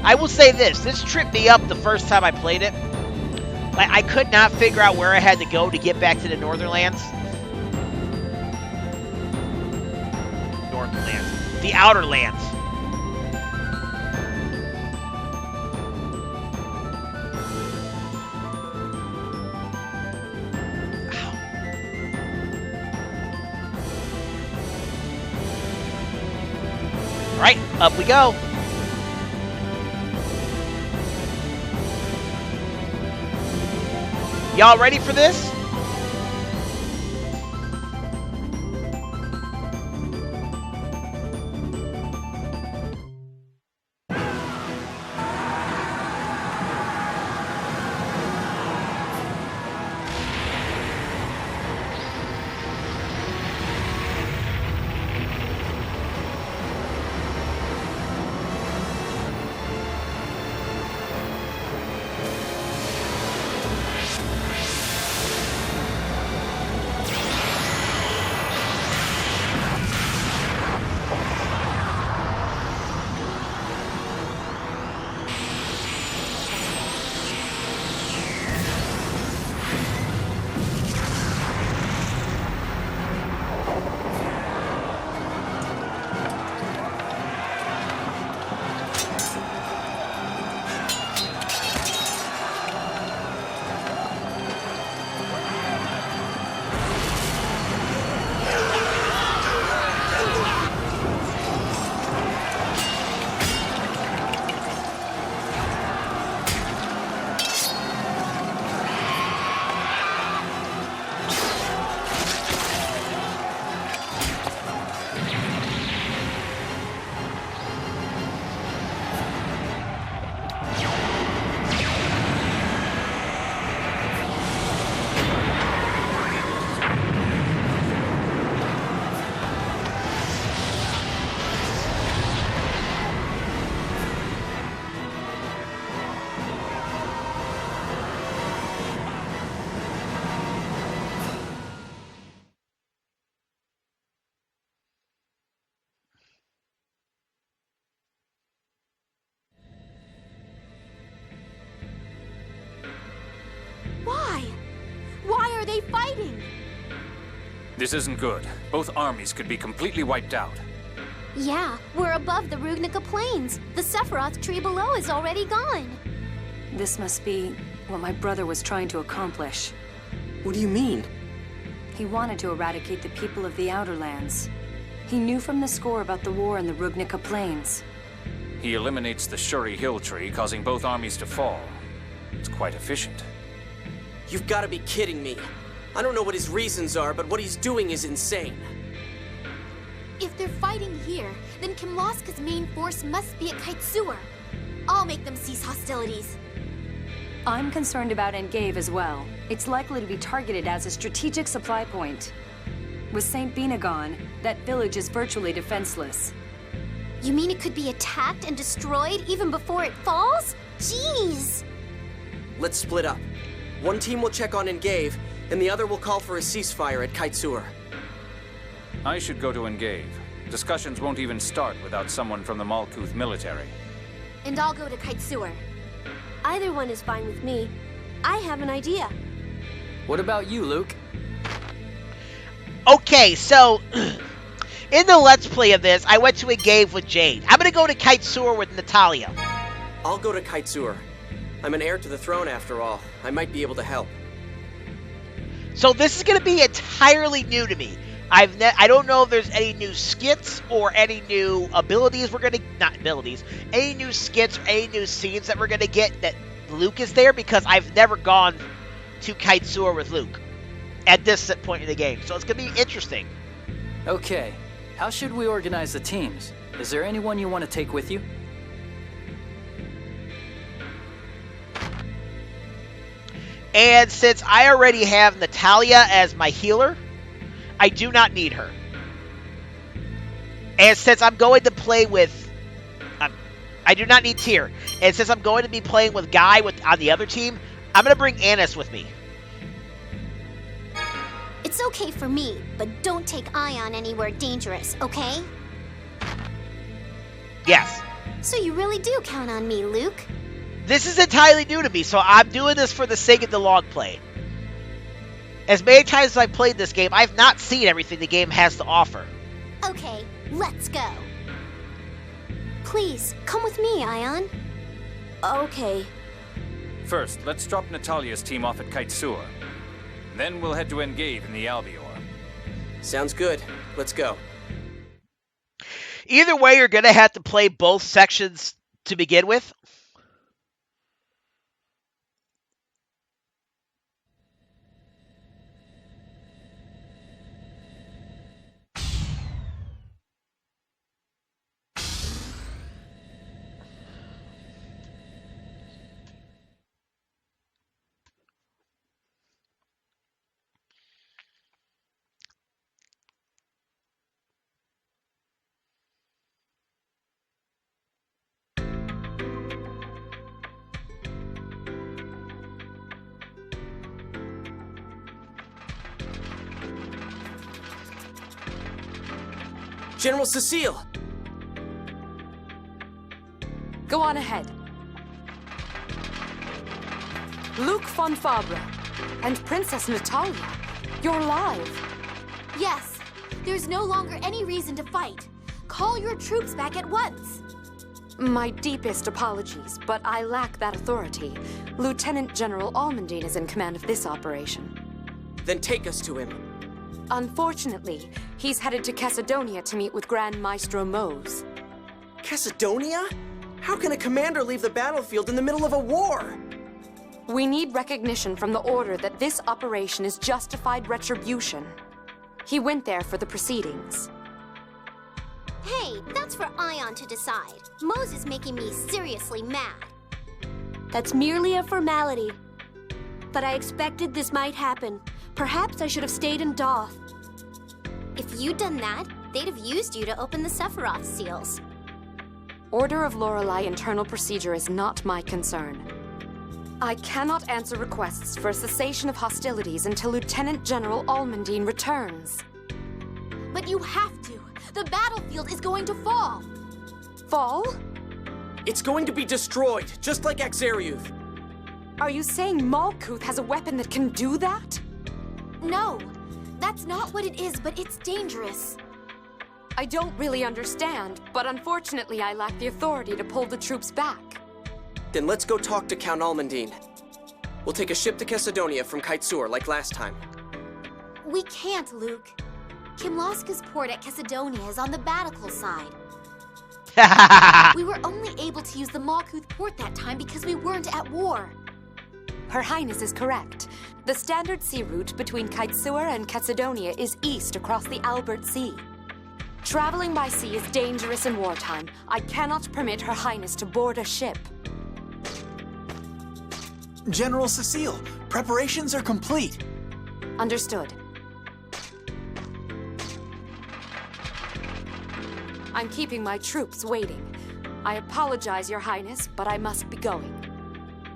I will say this tripped me up the first time I played it. Like, I could not figure out where I had to go to get back to the Northern Lands. Northern Lands. The Outer Lands. Alright, up we go. Y'all ready for this? This isn't good. Both armies could be completely wiped out. Yeah, we're above the Rugnican Plains. The Sephiroth tree below is already gone. This must be what my brother was trying to accomplish. What do you mean? He wanted to eradicate the people of the Outer Lands. He knew from the score about the war in the Rugnican Plains. He eliminates the Shurrey Hill tree, causing both armies to fall. It's quite efficient. You've got to be kidding me. I don't know what his reasons are, but what he's doing is insane. If they're fighting here, then Kimlasca's main force must be at Qliphoth. I'll make them cease hostilities. I'm concerned about Engeve as well. It's likely to be targeted as a strategic supply point. With St. Binah gone, that village is virtually defenseless. You mean it could be attacked and destroyed even before it falls? Jeez! Let's split up. One team will check on Engeve, and the other will call for a ceasefire at Qliphoth. I should go to Engeve. Discussions won't even start without someone from the Malkuth military. And I'll go to Qliphoth. Either one is fine with me. I have an idea. What about you, Luke? Okay, so in the Let's Play of this, I went to Engeve with Jade. I'm going to go to Qliphoth with Natalia. I'll go to Qliphoth. I'm an heir to the throne after all. I might be able to help. So this is going to be entirely new to me. I don't know if there's any new skits or any new abilities we're going to... Not abilities. Any new skits or any new scenes that we're going to get that Luke is there, because I've never gone to Qliphoth with Luke at this point in the game. So it's going to be interesting. Okay, how should we organize the teams? Is there anyone you want to take with you? And since I already have Natalia as my healer, I do not need her. And since I'm going to play with... I do not need Tyr. And since I'm going to be playing with Guy on the other team, I'm going to bring Anise with me. It's okay for me, but don't take Ion anywhere dangerous, okay? Yes. So you really do count on me, Luke? This is entirely new to me, so I'm doing this for the sake of the long play. As many times as I've played this game, I've not seen everything the game has to offer. Okay, let's go. Please, come with me, Ion. Okay. First, let's drop Natalia's team off at Qliphoth. Then we'll head to Engeve in the Alibore. Sounds good. Let's go. Either way, you're going to have to play both sections to begin with. General Cecile! Go on ahead. Luke von Fabre and Princess Natalia, you're alive. Yes, there's no longer any reason to fight. Call your troops back at once. My deepest apologies, but I lack that authority. Lieutenant General Almandine is in command of this operation. Then take us to him. Unfortunately, he's headed to Chesedonia to meet with Grand Maestro Mose. Chesedonia? How can a commander leave the battlefield in the middle of a war? We need recognition from the Order that this operation is justified retribution. He went there for the proceedings. Hey, that's for Ion to decide. Mose is making me seriously mad. That's merely a formality. But I expected this might happen. Perhaps I should have stayed in Doth. If you'd done that, they'd have used you to open the Sephiroth seals. Order of Lorelei internal procedure is not my concern. I cannot answer requests for a cessation of hostilities until Lieutenant General Almandine returns. But you have to. The battlefield is going to fall. Fall? It's going to be destroyed, just like Akzeriuth. Are you saying Malkuth has a weapon that can do that? No. That's not what it is, but it's dangerous. I don't really understand, but unfortunately I lack the authority to pull the troops back. Then let's go talk to Count Almandine. We'll take a ship to Chesedonia from Qliphoth like last time. We can't, Luke. Kimlasca's port at Chesedonia is on the Battical side. We were only able to use the Malkuth port that time because we weren't at war. Her Highness is correct. The standard sea route between Qliphoth and Chesedonia is east across the Albert Sea. Traveling by sea is dangerous in wartime. I cannot permit Her Highness to board a ship. General Cecile, preparations are complete. Understood. I'm keeping my troops waiting. I apologize, Your Highness, but I must be going.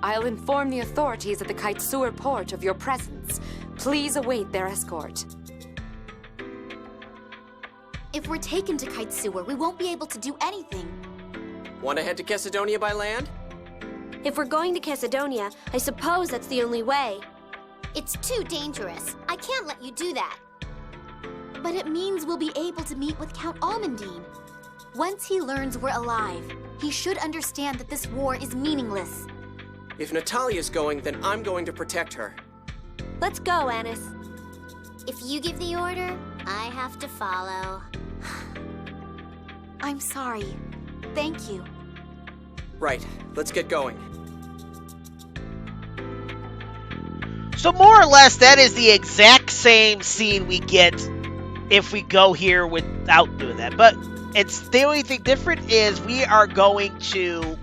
I'll inform the authorities at the Qliphoth port of your presence. Please await their escort. If we're taken to Qliphoth, we won't be able to do anything. Want to head to Chesedonia by land? If we're going to Chesedonia, I suppose that's the only way. It's too dangerous. I can't let you do that. But it means we'll be able to meet with Count Almandine. Once he learns we're alive, he should understand that this war is meaningless. If Natalia's going, then I'm going to protect her. Let's go, Anise. If you give the order, I have to follow. I'm sorry. Thank you. Right, let's get going. So more or less, that is the exact same scene we get if we go here without doing that. But it's the only thing different is we are going to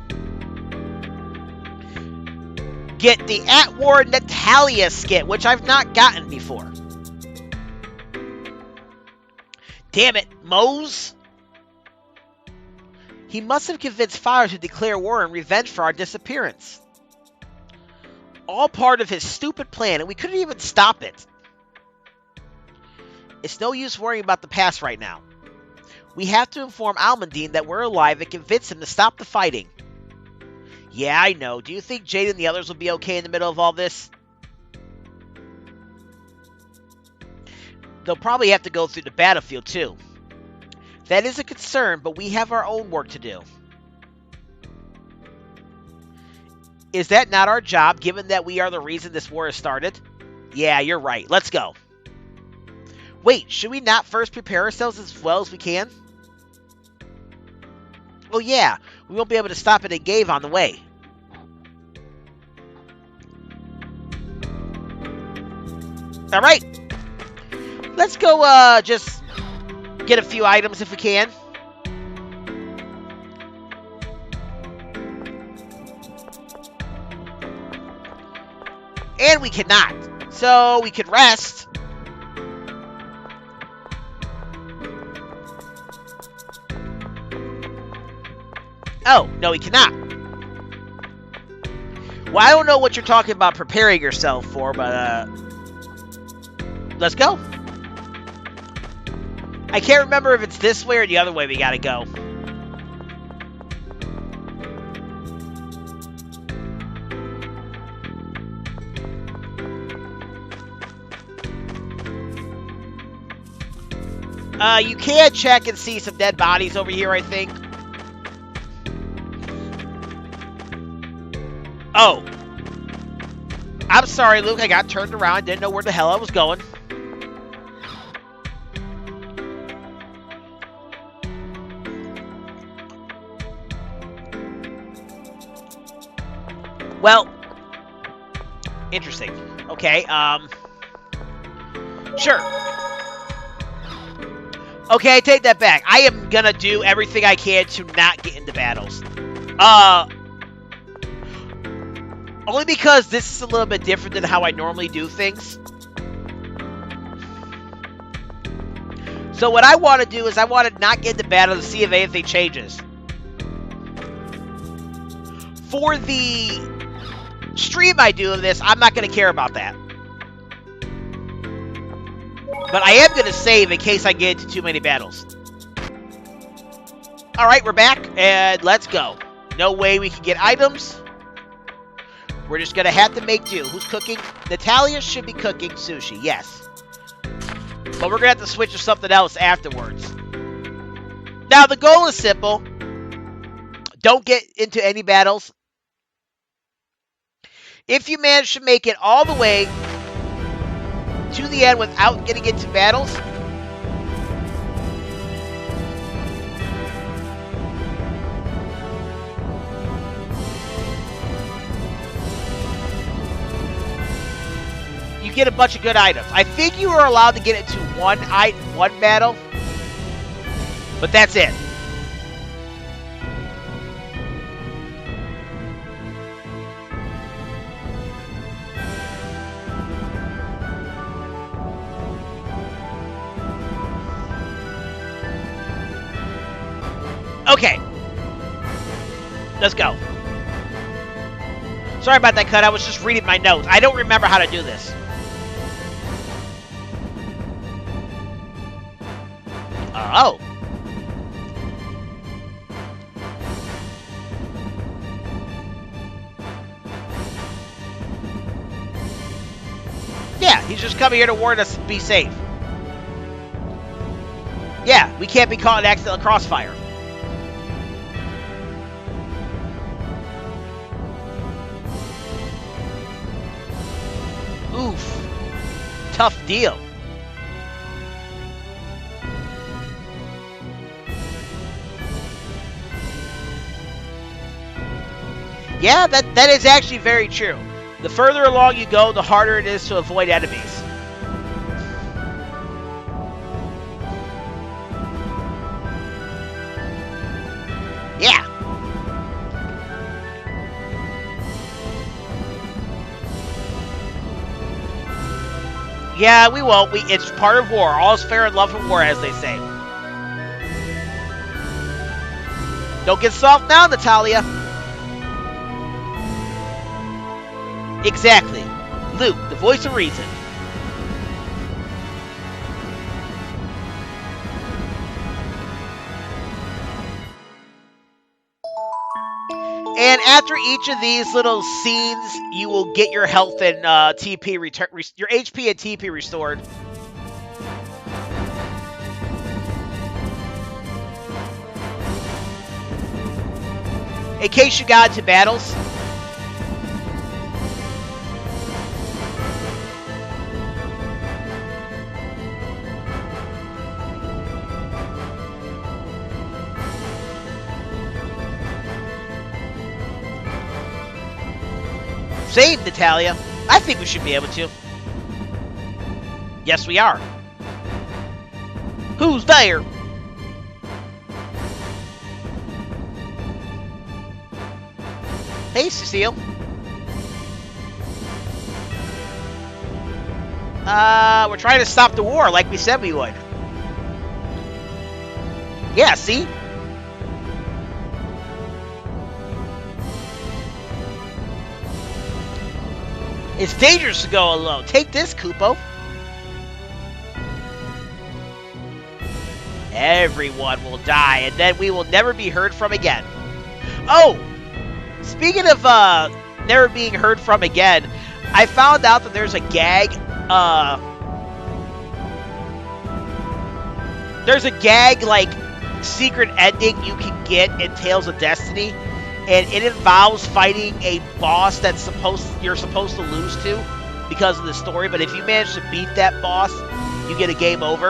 get the at-war Natalia skit, which I've not gotten before. Damn it, Mose! He must have convinced Fire to declare war in revenge for our disappearance. All part of his stupid plan, and we couldn't even stop it. It's no use worrying about the past right now. We have to inform Almandine that we're alive and convince him to stop the fighting. Yeah, I know. Do you think Jade and the others will be okay in the middle of all this? They'll probably have to go through the battlefield, too. That is a concern, but we have our own work to do. Is that not our job, given that we are the reason this war has started? Yeah, you're right. Let's go. Wait, should we not first prepare ourselves as well as we can? Oh yeah, we won't be able to stop at Engeve on the way. Alright. Let's go, just get a few items if we can. And we cannot. So we could rest. Oh, no, we cannot. Well, I don't know what you're talking about preparing yourself for, but, let's go. I can't remember if it's this way or the other way we gotta go. You can check and see some dead bodies over here, I think. Oh. I'm sorry, Luke. I got turned around. Didn't know where the hell I was going. Well. Interesting. Okay, sure. Okay, I take that back. I am gonna do everything I can to not get into battles. Only because this is a little bit different than how I normally do things. So what I want to do is I want to not get into battle to see if anything changes. For the stream I do of this, I'm not going to care about that. But I am going to save in case I get into too many battles. Alright, we're back, and let's go. No way we can get items. We're just going to have to make do. Who's cooking? Natalia should be cooking sushi, yes. But we're going to have to switch to something else afterwards. Now, the goal is simple. Don't get into any battles. If you manage to make it all the way to the end without getting into battles, you get a bunch of good items. I think you are allowed to get into one battle, but that's it. Okay. Let's go. Sorry about that cut. I was just reading my notes. I don't remember how to do this. Oh. Yeah, he's just coming here to warn us to be safe. Yeah, we can't be caught in accidental crossfire. Oof. Tough deal. Yeah, that is actually very true. The further along you go, the harder it is to avoid enemies. Yeah. Yeah, we won't. It's part of war. All is fair in love and war, as they say. Don't get soft now, Natalia. Exactly. Luke, the voice of reason. And after each of these little scenes, you will get your health and TP return, your HP and TP restored. In case you got into battles. Same, Natalia. I think we should be able to. Yes, we are. Who's there? Hey, Cecile. We're trying to stop the war like we said we would. Yeah, see? It's dangerous to go alone. Take this, Qliphoth. Everyone will die, and then we will never be heard from again. Oh! Speaking of never being heard from again, I found out that there's a gag. There's a gag, like, secret ending you can get in Tales of Destiny. And it involves fighting a boss that's you're supposed to lose to because of the story. But if you manage to beat that boss, you get a game over.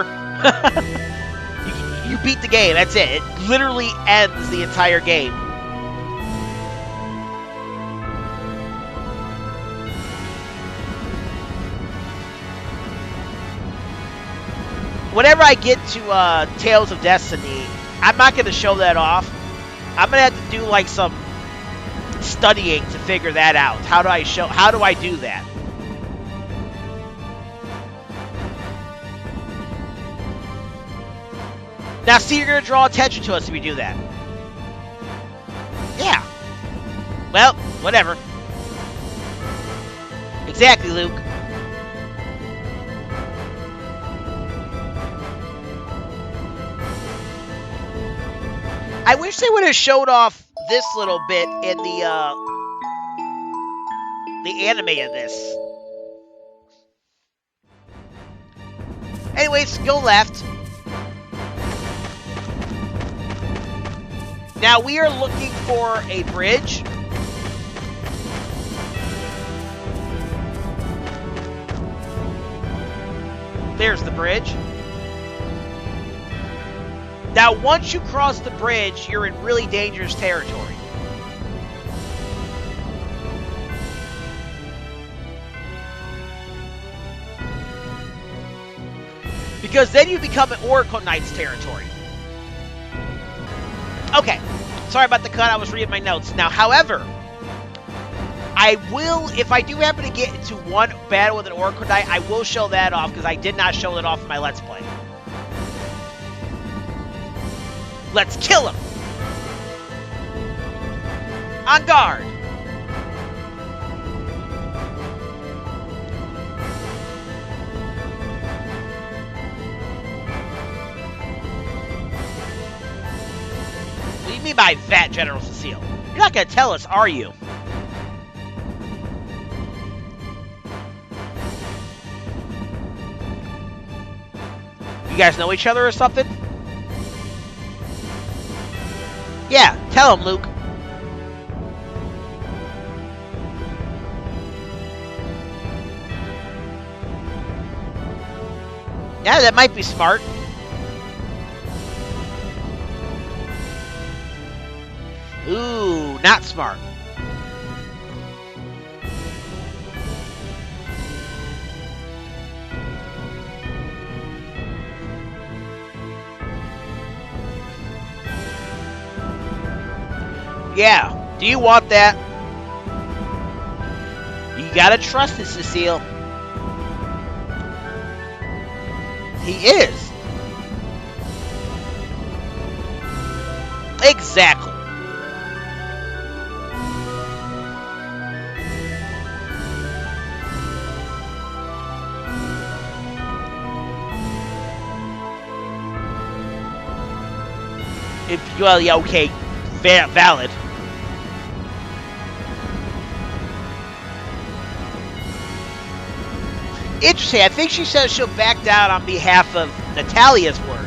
you beat the game. That's it. It literally ends the entire game. Whenever I get to Tales of Destiny, I'm not going to show that off. I'm going to have to do like some studying to figure that out. How do I do that? Now see, you're going to draw attention to us if we do that. Yeah. Well, whatever. Exactly, Luke. I wish they would have showed off this little bit in the anime of this. Anyways, go left. Now we are looking for a bridge. There's the bridge. Now, once you cross the bridge, you're in really dangerous territory. Because then you become an Oracle Knight's territory. Okay. Sorry about the cut. I was reading my notes. Now, however, I will, if I do happen to get into one battle with an Oracle Knight, I will show that off because I did not show it off in my Let's Play. Let's kill him! On guard! What do you mean by that, General Cecile? You're not going to tell us, are you? You guys know each other or something? Yeah, tell him, Luke. Yeah, that might be smart. Ooh, not smart. Yeah, do you want that? You gotta trust it, Cecile. He is. Exactly. Well, yeah, okay. Valid. Interesting. I think she says she'll back down on behalf of Natalia's words.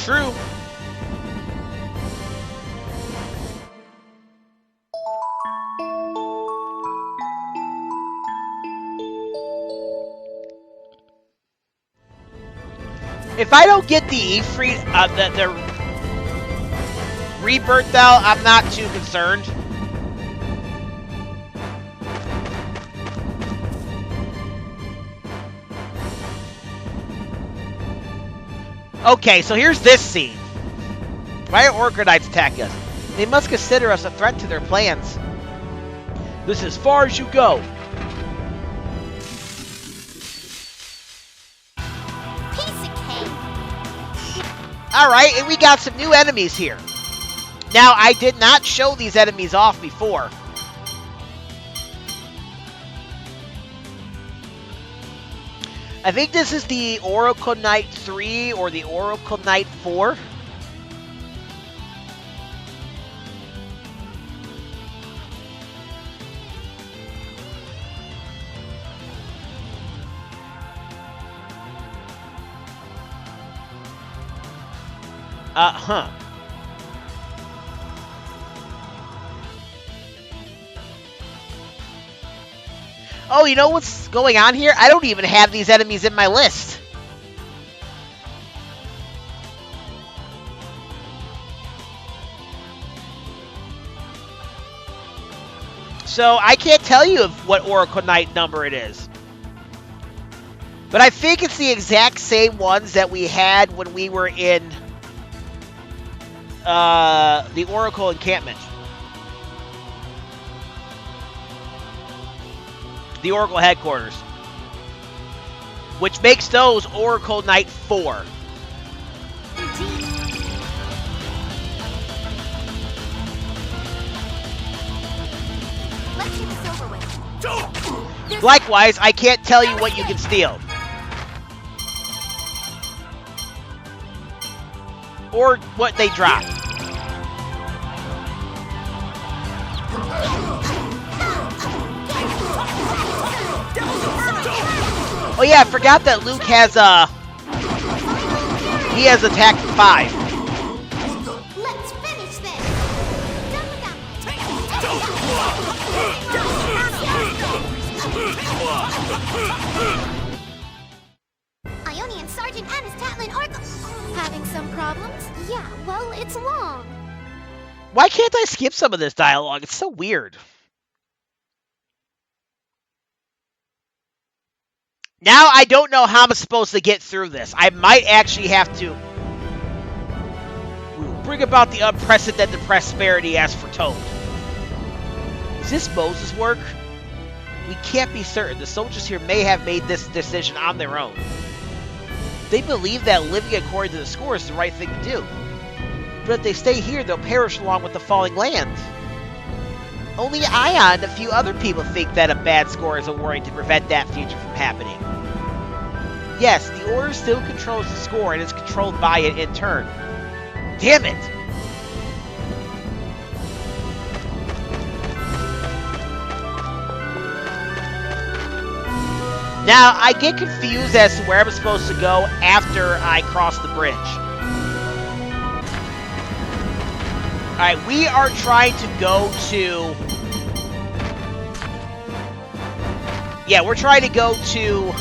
True. If I don't get the Ifrit, the rebirth though, I'm not too concerned. Okay, so here's this scene. Why are Orca Knights attack us? They must consider us a threat to their plans. This is as far as you go. Alright, and we got some new enemies here. Now, I did not show these enemies off before. I think this is the Oracle Knight 3 or the Oracle Knight 4. Huh. Oh, you know what's going on here? I don't even have these enemies in my list. So I can't tell you what Oracle Knight number it is. But I think it's the exact same ones that we had when we were in the Oracle encampment. The Oracle headquarters. Which makes those Oracle Knight 4. Let's get this over with. Likewise, I can't tell you what you can steal. or what they drop. Oh yeah, I forgot that Luke has he has attack 5. Let's finish this. Ionian Sergeant Anise having some problems? Yeah, well, it's long. Why can't I skip some of this dialogue? It's so weird. Now I don't know how I'm supposed to get through this. I might actually have to bring about the unprecedented prosperity as foretold. Is this Moses' work? We can't be certain. The soldiers here may have made this decision on their own. They believe that living according to the score is the right thing to do. But if they stay here, they'll perish along with the falling land. Only Ion and a few other people think that a bad score is a warning to prevent that future from happening. Yes, the Order still controls the score and is controlled by it in turn. Damn it! Now, I get confused as to where I'm supposed to go after I cross the bridge. Alright, we are trying to go to... Yeah, we're trying to go to...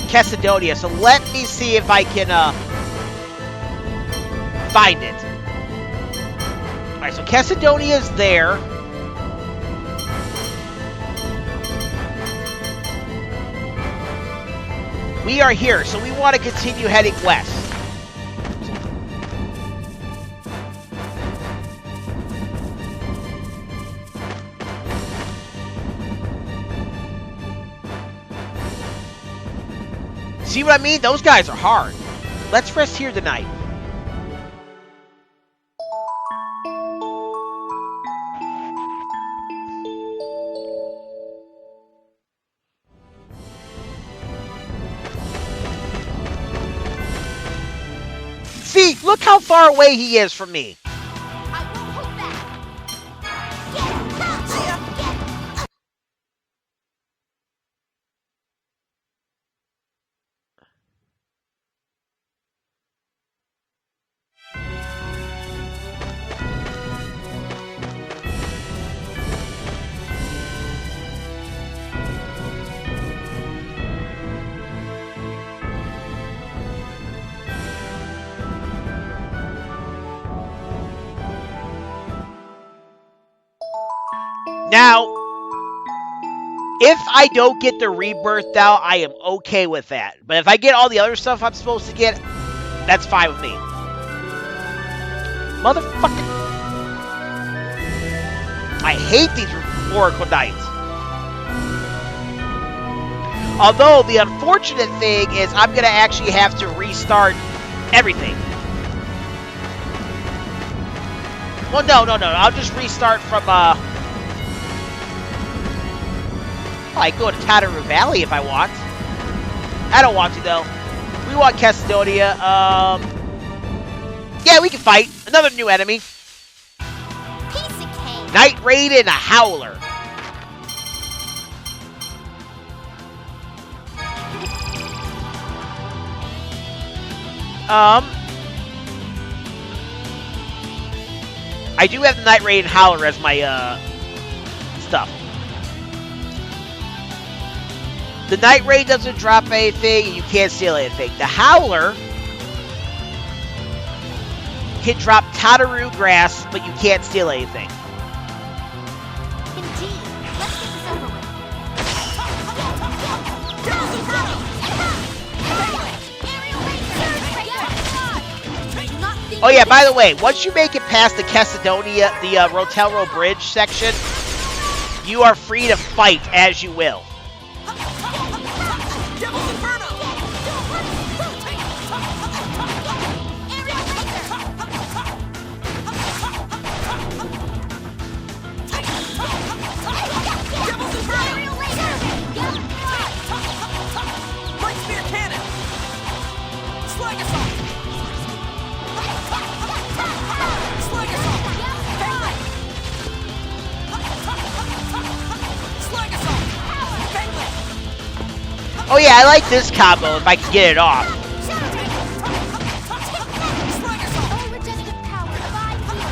Chesedonia, so let me see if I can find it. Alright, so Chesedonia is there. We are here, so we want to continue heading west. See what I mean? Those guys are hard. Let's rest here tonight. See, look how far away he is from me. Now, if I don't get the rebirth out, I am okay with that. But if I get all the other stuff I'm supposed to get, that's fine with me. Motherfucker. I hate these Oracle Knights. Although, the unfortunate thing is I'm going to actually have to restart everything. Well, no. I'll just restart from, I can go to Teodoro Valley if I want. I don't want to, though. We want Chesedonia. Yeah, we can fight. Another new enemy. Night Raid and a Howler. I do have the Night Raid and Howler as my, stuff. The Night Raid doesn't drop anything, and you can't steal anything. The Howler can drop Tartarus grass, but you can't steal anything. Indeed. Let's get this over with. Oh yeah, by the way, once you make it past the Chesedonia, the Rotelro Bridge section, you are free to fight as you will. Slag assault! Slag assault! Slag assault! Oh yeah, I like this combo if I can get it off.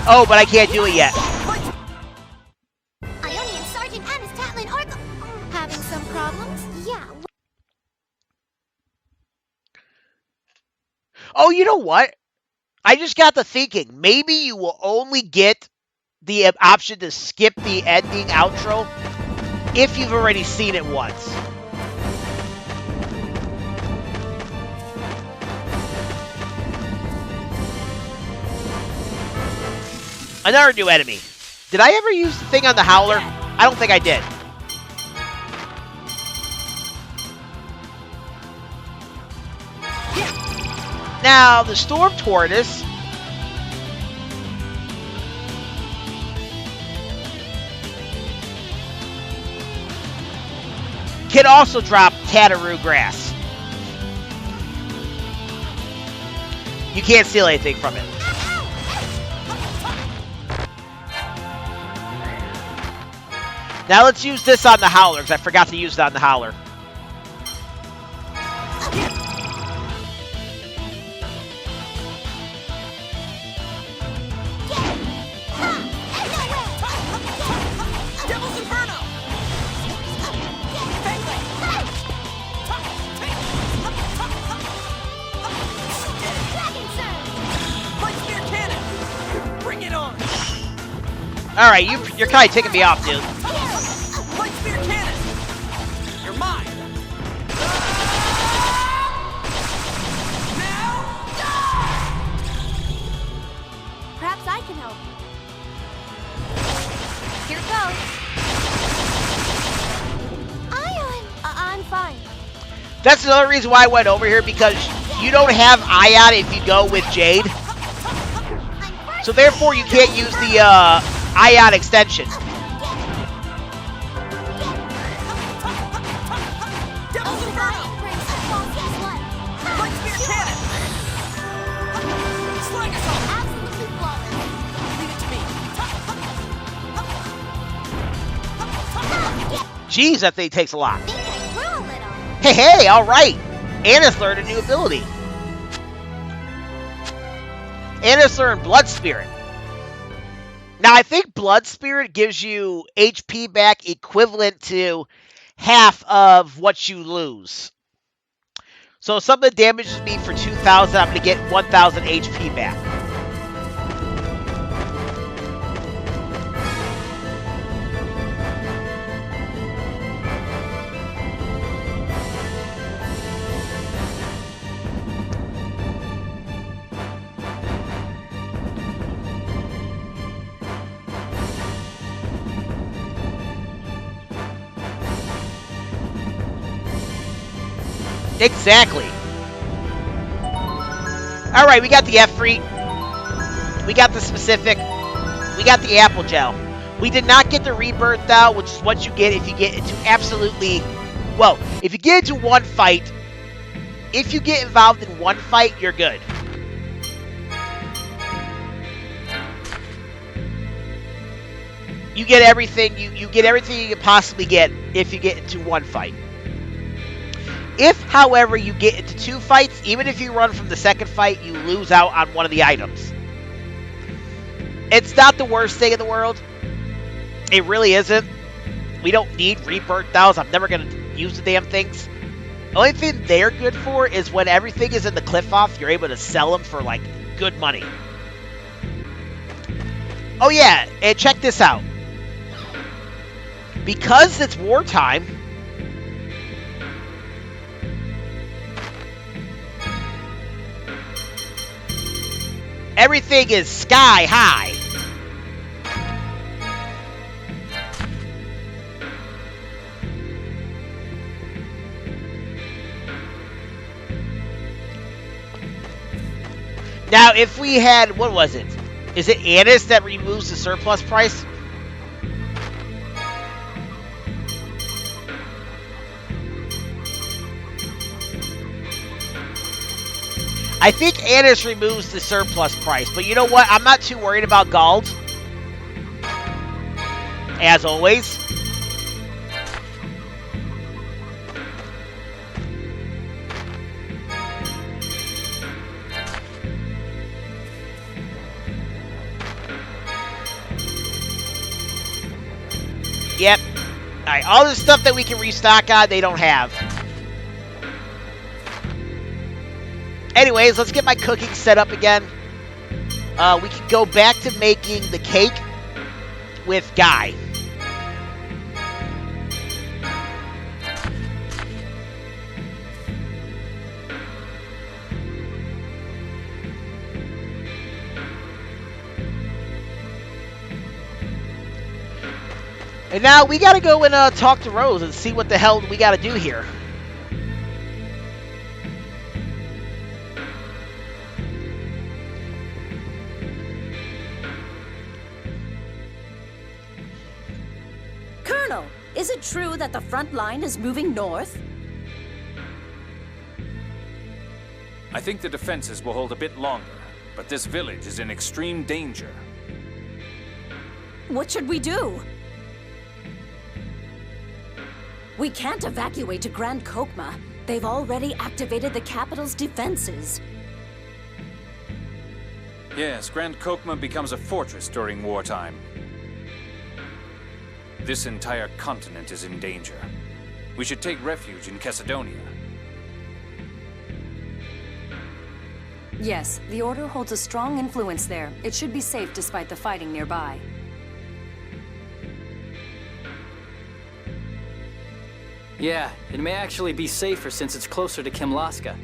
Oh, but I can't do it yet. Ionian Sergeant Anise Tatlin Oracle. Having some problems? Yeah. Oh, you know what? I just got to thinking. Maybe you will only get the option to skip the ending outro if you've already seen it once. Another new enemy. Did I ever use the thing on the Howler? I don't think I did. Now, the Storm Tortoise can also drop Teodoro grass. You can't steal anything from it. Now let's use this on the Howler, because I forgot to use it on the Howler. Devil's Inferno! Light Spear Cannon! Bring it on! Alright, you're kind of ticking me off, dude. Light Spear Cannon! You're mine! Perhaps I can help. Here goes. Ion! I'm fine. That's another reason why I went over here, because you don't have Ion if you go with Jade. So therefore you can't use the Ion extension. Devil's Inferno! Light Spear Cannon! Slag Assault! Absolutely flawless. Leave it to me. Jeez, that thing takes a lot. Think I grew a little. Hey, alright. Anise learned a new ability. Anise learned Blood Spirit. Now, I think Blood Spirit gives you HP back equivalent to half of what you lose. So if something damages me for 2,000, I'm going to get 1,000 HP back. Exactly. Alright, we got the Efreet. We got the Specific. We got the Apple Gel. We did not get the Rebirth, though, which is what you get if you get into absolutely... Well, if you get into one fight, if you get involved in one fight, you're good. You get everything you get everything you can possibly get if you get into one fight. If, however, you get into two fights, even if you run from the second fight, you lose out on one of the items. It's not the worst thing in the world. It really isn't. We don't need Rebirth Dolls. I'm never going to use the damn things. The only thing they're good for is when everything is in the Qliphoth, you're able to sell them for, like, good money. Oh, yeah, and check this out. Because it's wartime... Everything is sky high. Now, if we had, what was it? Is it Anise that removes the surplus price? I think Anise removes the surplus price, but you know what? I'm not too worried about gold. As always. Yep. Alright, all the stuff that we can restock on, they don't have. Anyways, let's get my cooking set up again. We can go back to making the cake with Guy. And now we gotta go and talk to Rose and see what the hell we gotta do here. Colonel, is it true that the front line is moving north? I think the defenses will hold a bit longer, but this village is in extreme danger. What should we do? We can't evacuate to Grand Kokma. They've already activated the capital's defenses. Yes, Grand Kokma becomes a fortress during wartime. This entire continent is in danger. We should take refuge in Chesedonia. Yes, the Order holds a strong influence there. It should be safe despite the fighting nearby. Yeah, it may actually be safer since it's closer to Kimlasca.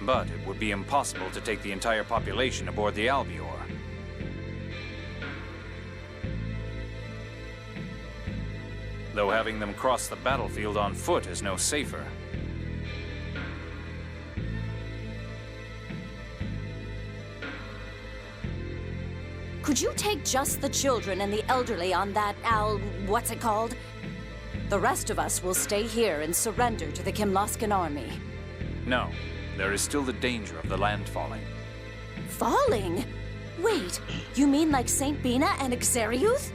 But it would be impossible to take the entire population aboard the Albior. Though having them cross the battlefield on foot is no safer. Could you take just the children and the elderly on that what's it called? The rest of us will stay here and surrender to the Kimlascan army. No, there is still the danger of the land falling. Falling? Wait, you mean like St. Binah and Akzeriuth?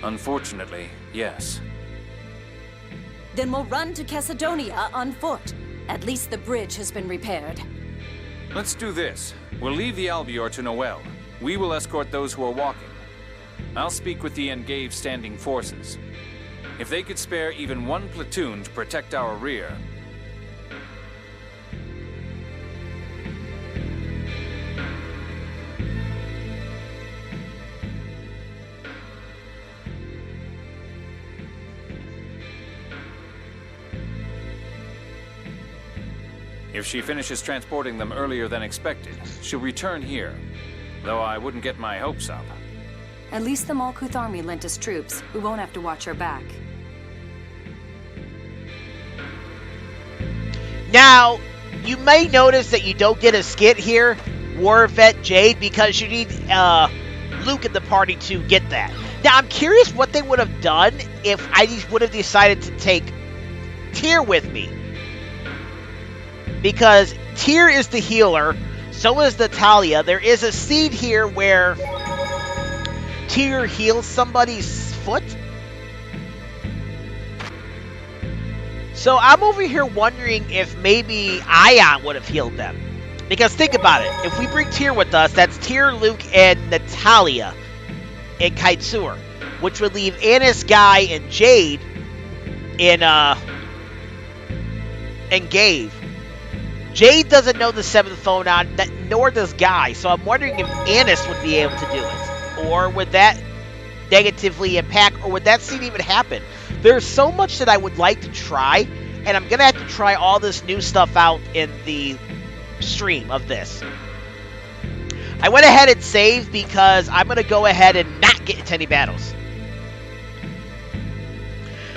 Unfortunately, yes. Then we'll run to Chesedonia on foot. At least the bridge has been repaired. Let's do this. We'll leave the Albior to Noelle. We will escort those who are walking. I'll speak with the Engeve standing forces. If they could spare even one platoon to protect our rear. If she finishes transporting them earlier than expected, she'll return here. Though I wouldn't get my hopes up. At least the Malkuth army lent us troops. We won't have to watch our back. Now, you may notice that you don't get a skit here, War Vet Jade, because you need Luke in the party to get that. Now, I'm curious what they would have done if I would have decided to take Tyr with me. Because Tyr is the healer, so is Natalia. There is a scene here where Tyr heals somebody's foot. So I'm over here wondering if maybe Ion would have healed them. Because think about it. If we bring Tyr with us, that's Tyr, Luke, and Natalia in Kaitsur. Which would leave Anise, Guy, and Jade in Engeve. Jade doesn't know the 7th phonon, nor does Guy, so I'm wondering if Anise would be able to do it. Or would that negatively impact, or would that scene even happen? There's so much that I would like to try, and I'm going to have to try all this new stuff out in the stream of this. I went ahead and saved because I'm going to go ahead and not get into any battles.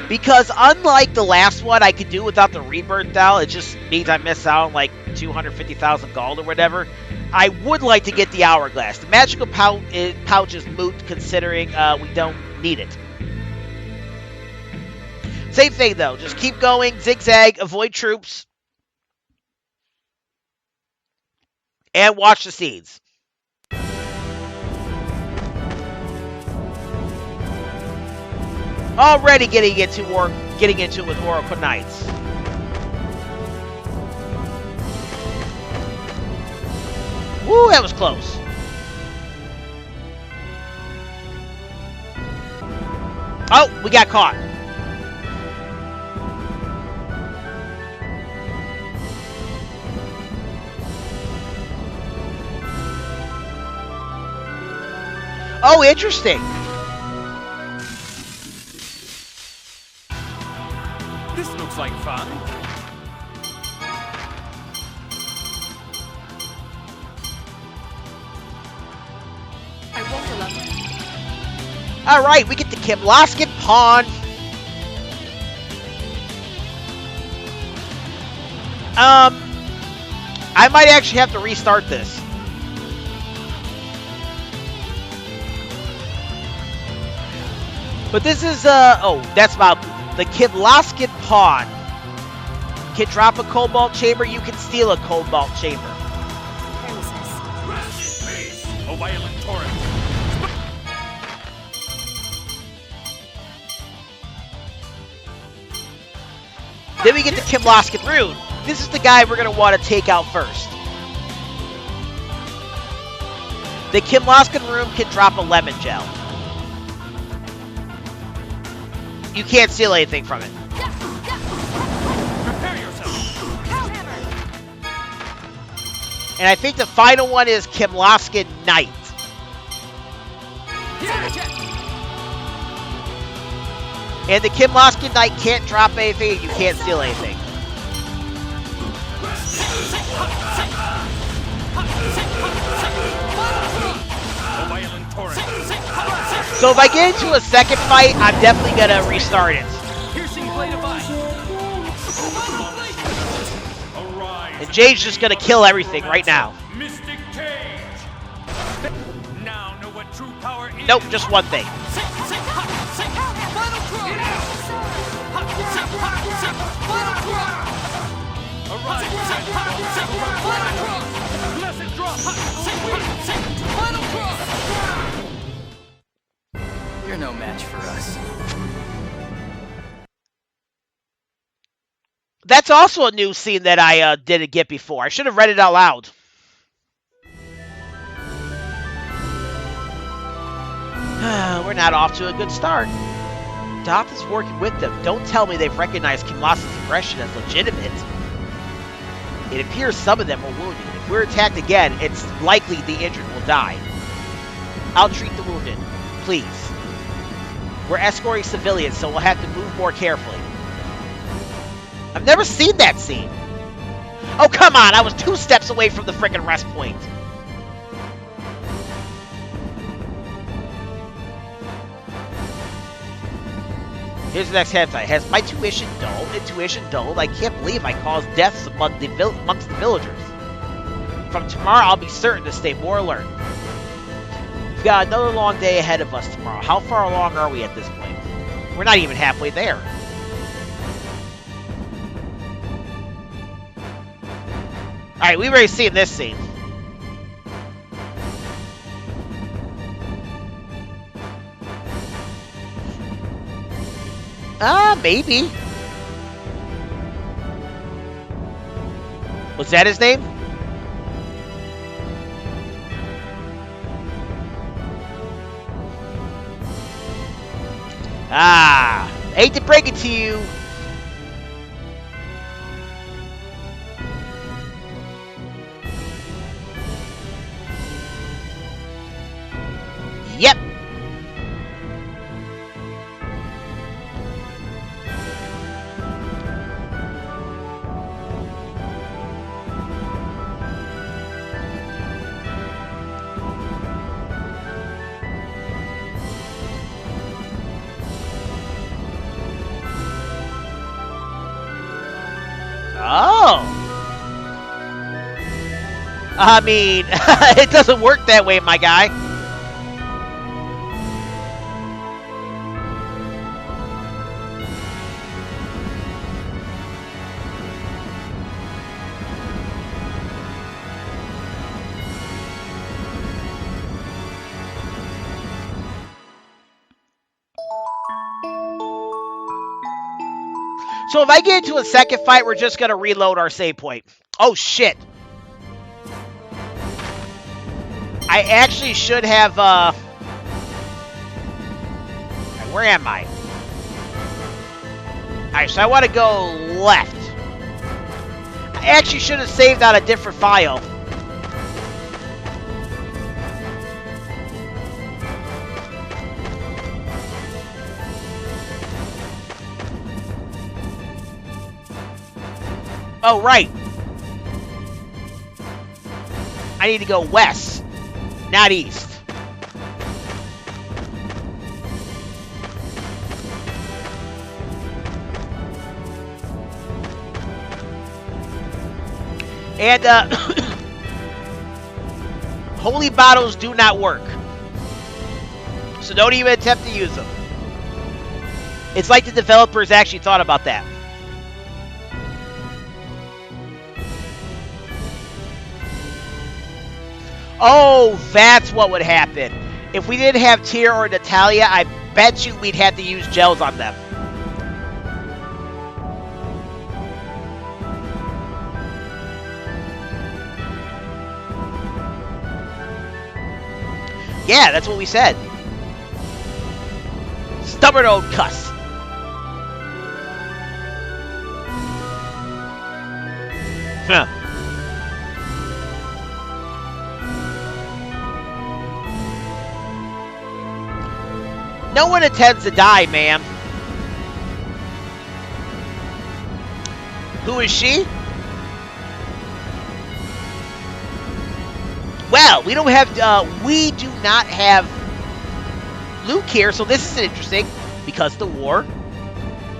Because unlike the last one, I could do without the rebirth doll. It just means I miss out on like 250,000 gold or whatever. I would like to get the hourglass. The magical pouch is moot considering we don't need it. Same thing, though. Just keep going, zigzag, avoid troops, and watch the scenes. Already getting into it with Oracle Knights. Woo, that was close. Oh, we got caught. Oh, interesting. This looks like fun. I won't allow it. All right, we get the Kimlascan pawn. I might actually have to restart this. But this is, oh, that's about the Kimlascan pawn. You can drop a cobalt chamber, you can steal a cobalt chamber. A violent torrent. Then we get the Kimlascan rune. This is the guy we're going to want to take out first. The Kimlascan rune can drop a lemon gel. You can't steal anything from it. Prepare yourself. And I think the final one is Kimlascan Knight. And the Kimlascan Knight can't drop anything and you can't steal anything. So if I get into a second fight, I'm definitely going to restart it. And Jade's just going to kill everything right now. Nope, just one thing. You're no match for us. That's also a new scene that I didn't get before. I should have read it out loud. We're not off to a good start. Doth is working with them. Don't tell me they've recognized Kimlasca's aggression as legitimate. It appears some of them are wounded. If we're attacked again, it's likely the injured will die. I'll treat the wounded. Please. We're escorting civilians, so we'll have to move more carefully. I've never seen that scene. Oh, come on! I was 2 steps away from the frickin' rest point. Here's the next headline. Has my intuition dulled? I can't believe I caused deaths amongst the villagers. From tomorrow, I'll be certain to stay more alert. We've got another long day ahead of us tomorrow. How far along are we at this point? We're not even halfway there. Alright, we've already seen this scene. Maybe. Was that his name? Hate to break it to you. Yep. Oh. I mean, it doesn't work that way, my guy. So if I get into a second fight, we're just going to reload our save point. Oh, shit. I actually should have, where am I? Alright, so I want to go left. I actually should have saved on a different file. Oh, right. I need to go west, not east. And, holy bottles do not work. So don't even attempt to use them. It's like the developers actually thought about that. Oh, that's what would happen. If we didn't have Tyr or Natalia, I bet you we'd have to use gels on them. Yeah, that's what we said. Stubborn old cuss. Huh. No one intends to die, ma'am. Who is she? Well, we do not have Luke here, so this is interesting. Because of the war,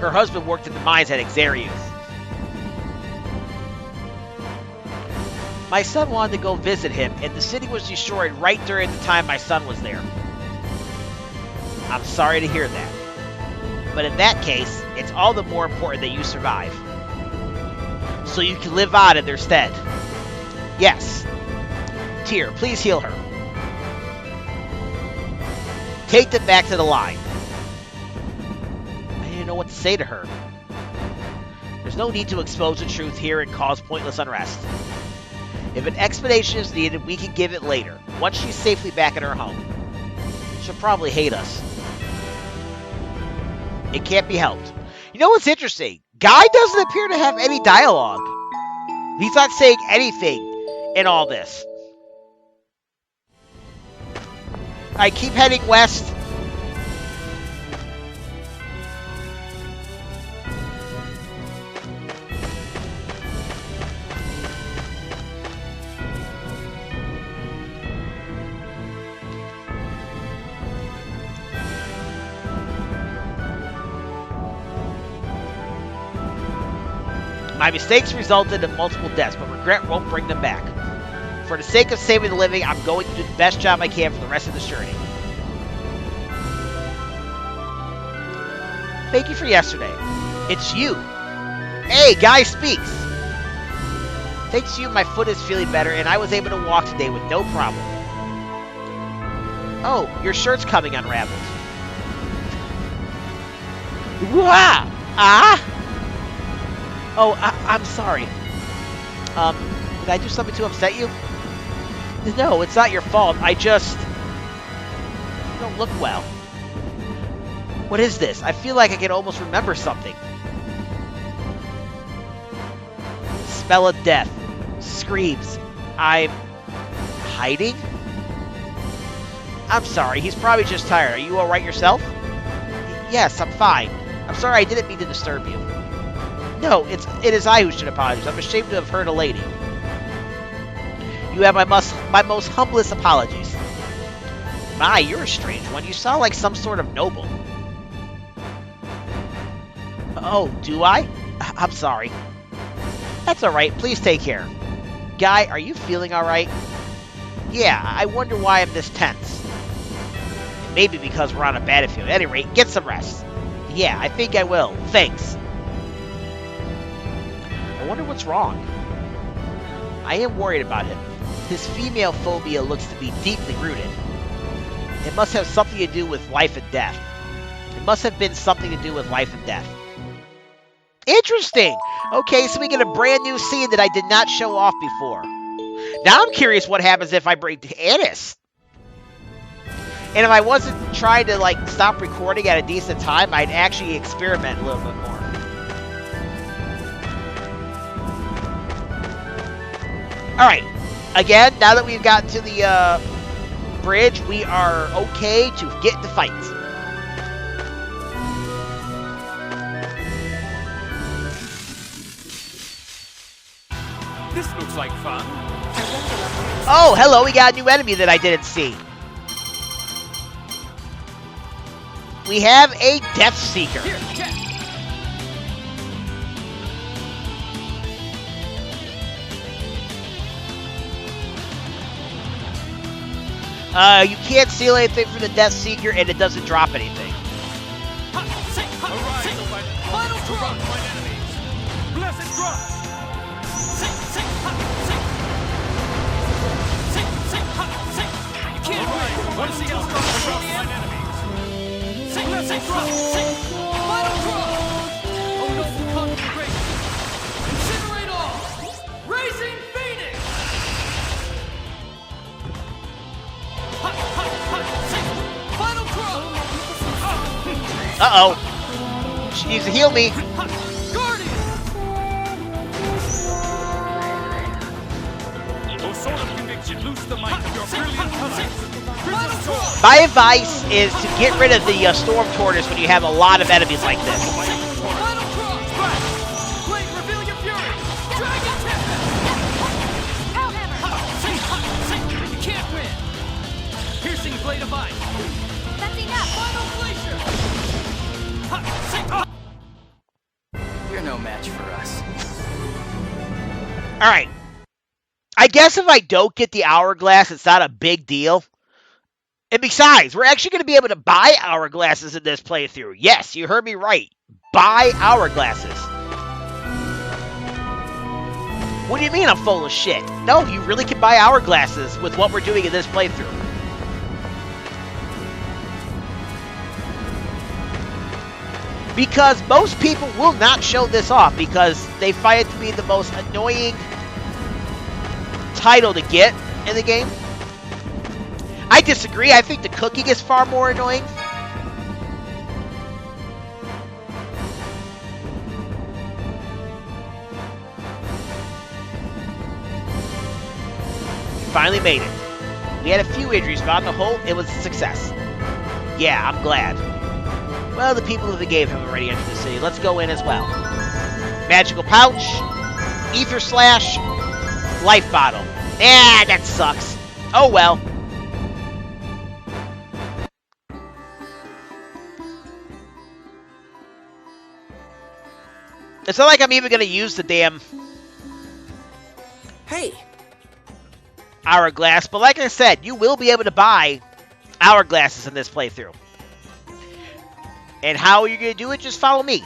her husband worked in the mines at Akzeriuth. My son wanted to go visit him, and the city was destroyed right during the time my son was there. I'm sorry to hear that. But in that case, it's all the more important that you survive. So you can live on in their stead. Yes. Tyr, please heal her. Take them back to the line. I didn't know what to say to her. There's no need to expose the truth here and cause pointless unrest. If an explanation is needed, we can give it later, once she's safely back at her home. She'll probably hate us. It can't be helped. You know what's interesting? Guy doesn't appear to have any dialogue. He's not saying anything in all this. I keep heading west. My mistakes resulted in multiple deaths, but regret won't bring them back. For the sake of saving the living, I'm going to do the best job I can for the rest of this journey. Thank you for yesterday. It's you. Hey, Guy speaks. Thanks to you, my foot is feeling better, and I was able to walk today with no problem. Oh, your shirt's coming unraveled. Wah! Ah! Oh, I'm sorry. Did I do something to upset you? No, it's not your fault. You don't look well. What is this? I feel like I can almost remember something. Spell of death. Screams. I'm hiding? I'm sorry. He's probably just tired. Are you alright yourself? Yes, I'm fine. I'm sorry I didn't mean to disturb you. No, it is I who should apologize. I'm ashamed to have hurt a lady. You have my most humblest apologies. My, you're a strange one. You sound like some sort of noble. Oh, do I? I'm sorry. That's alright. Please take care. Guy, are you feeling alright? Yeah, I wonder why I'm this tense. Maybe because we're on a battlefield. At any rate, get some rest. Yeah, I think I will. Thanks. I wonder what's wrong. I am worried about him. His female phobia looks to be deeply rooted. It must have something to do with life and death. It must have been something to do with life and death. Interesting. Okay, so we get a brand new scene that I did not show off before. Now I'm curious what happens if I bring Anise. And if I wasn't trying to, like, stop recording at a decent time, I'd actually experiment a little bit more. Alright. Again, now that we've gotten to the bridge, we are okay to get into fights. This looks like fun. Oh, hello, we got a new enemy that I didn't see. We have a Death Seeker. Here, check. You can't steal anything from the Death Seeker, and it doesn't drop anything. Final drop! My enemies! Blessed drop! You can't win! Want to see how strong the drop my enemies? Blessed drop! Final drop! Oh no, the conflagration! Incinerate all! Raising Phoenix! Final drop! Uh-oh. She needs to heal me. My advice is to get rid of the Storm Tortoise when you have a lot of enemies like this. You can't win! Piercing blade of ice! That's enough! Final glacier! You're no match for us. Alright. I guess if I don't get the hourglass, it's not a big deal. And besides, we're actually going to be able to buy hourglasses in this playthrough. Yes, you heard me right. Buy hourglasses. What do you mean I'm full of shit? No, you really can buy hourglasses with what we're doing in this playthrough. Because most people will not show this off because they find it to be the most annoying title to get in the game. I disagree. I think the cooking is far more annoying. Finally made it. We had a few injuries, but on the whole, it was a success. Yeah, I'm glad. Well, the people of the game have already entered the city. Let's go in as well. Magical pouch, ether slash, life bottle. Ah, that sucks. Oh well. It's not like I'm even going to use the damn Hey, hourglass, but like I said, you will be able to buy hourglasses in this playthrough. And how are you going to do it? Just follow me.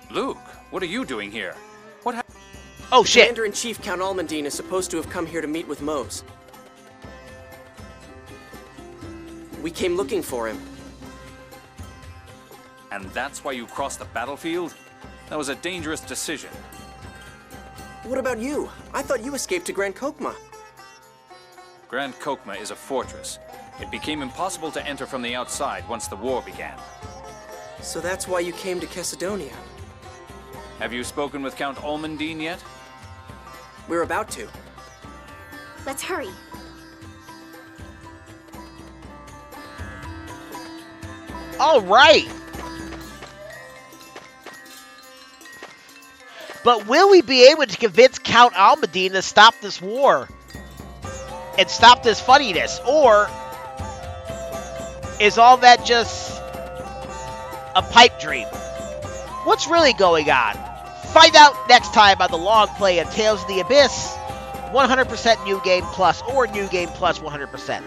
Luke, what are you doing here? What happened? Oh, shit. Commander-in-Chief Count Almandine is supposed to have come here to meet with Mose. We came looking for him. And that's why you crossed the battlefield? That was a dangerous decision. What about you? I thought you escaped to Grand Kokma. Grand Kokma is a fortress. It became impossible to enter from the outside once the war began. So that's why you came to Chesedonia. Have you spoken with Count Almandine yet? We're about to. Let's hurry. All right. But will we be able to convince Count Almandine to stop this war? And stop this funniness? Or is all that just a pipe dream? What's really going on? Find out next time on the long play of Tales of the Abyss. 100% New Game Plus or New Game Plus 100%.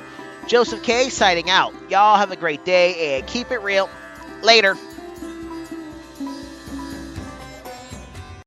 Joseph K. signing out. Y'all have a great day and keep it real. Later.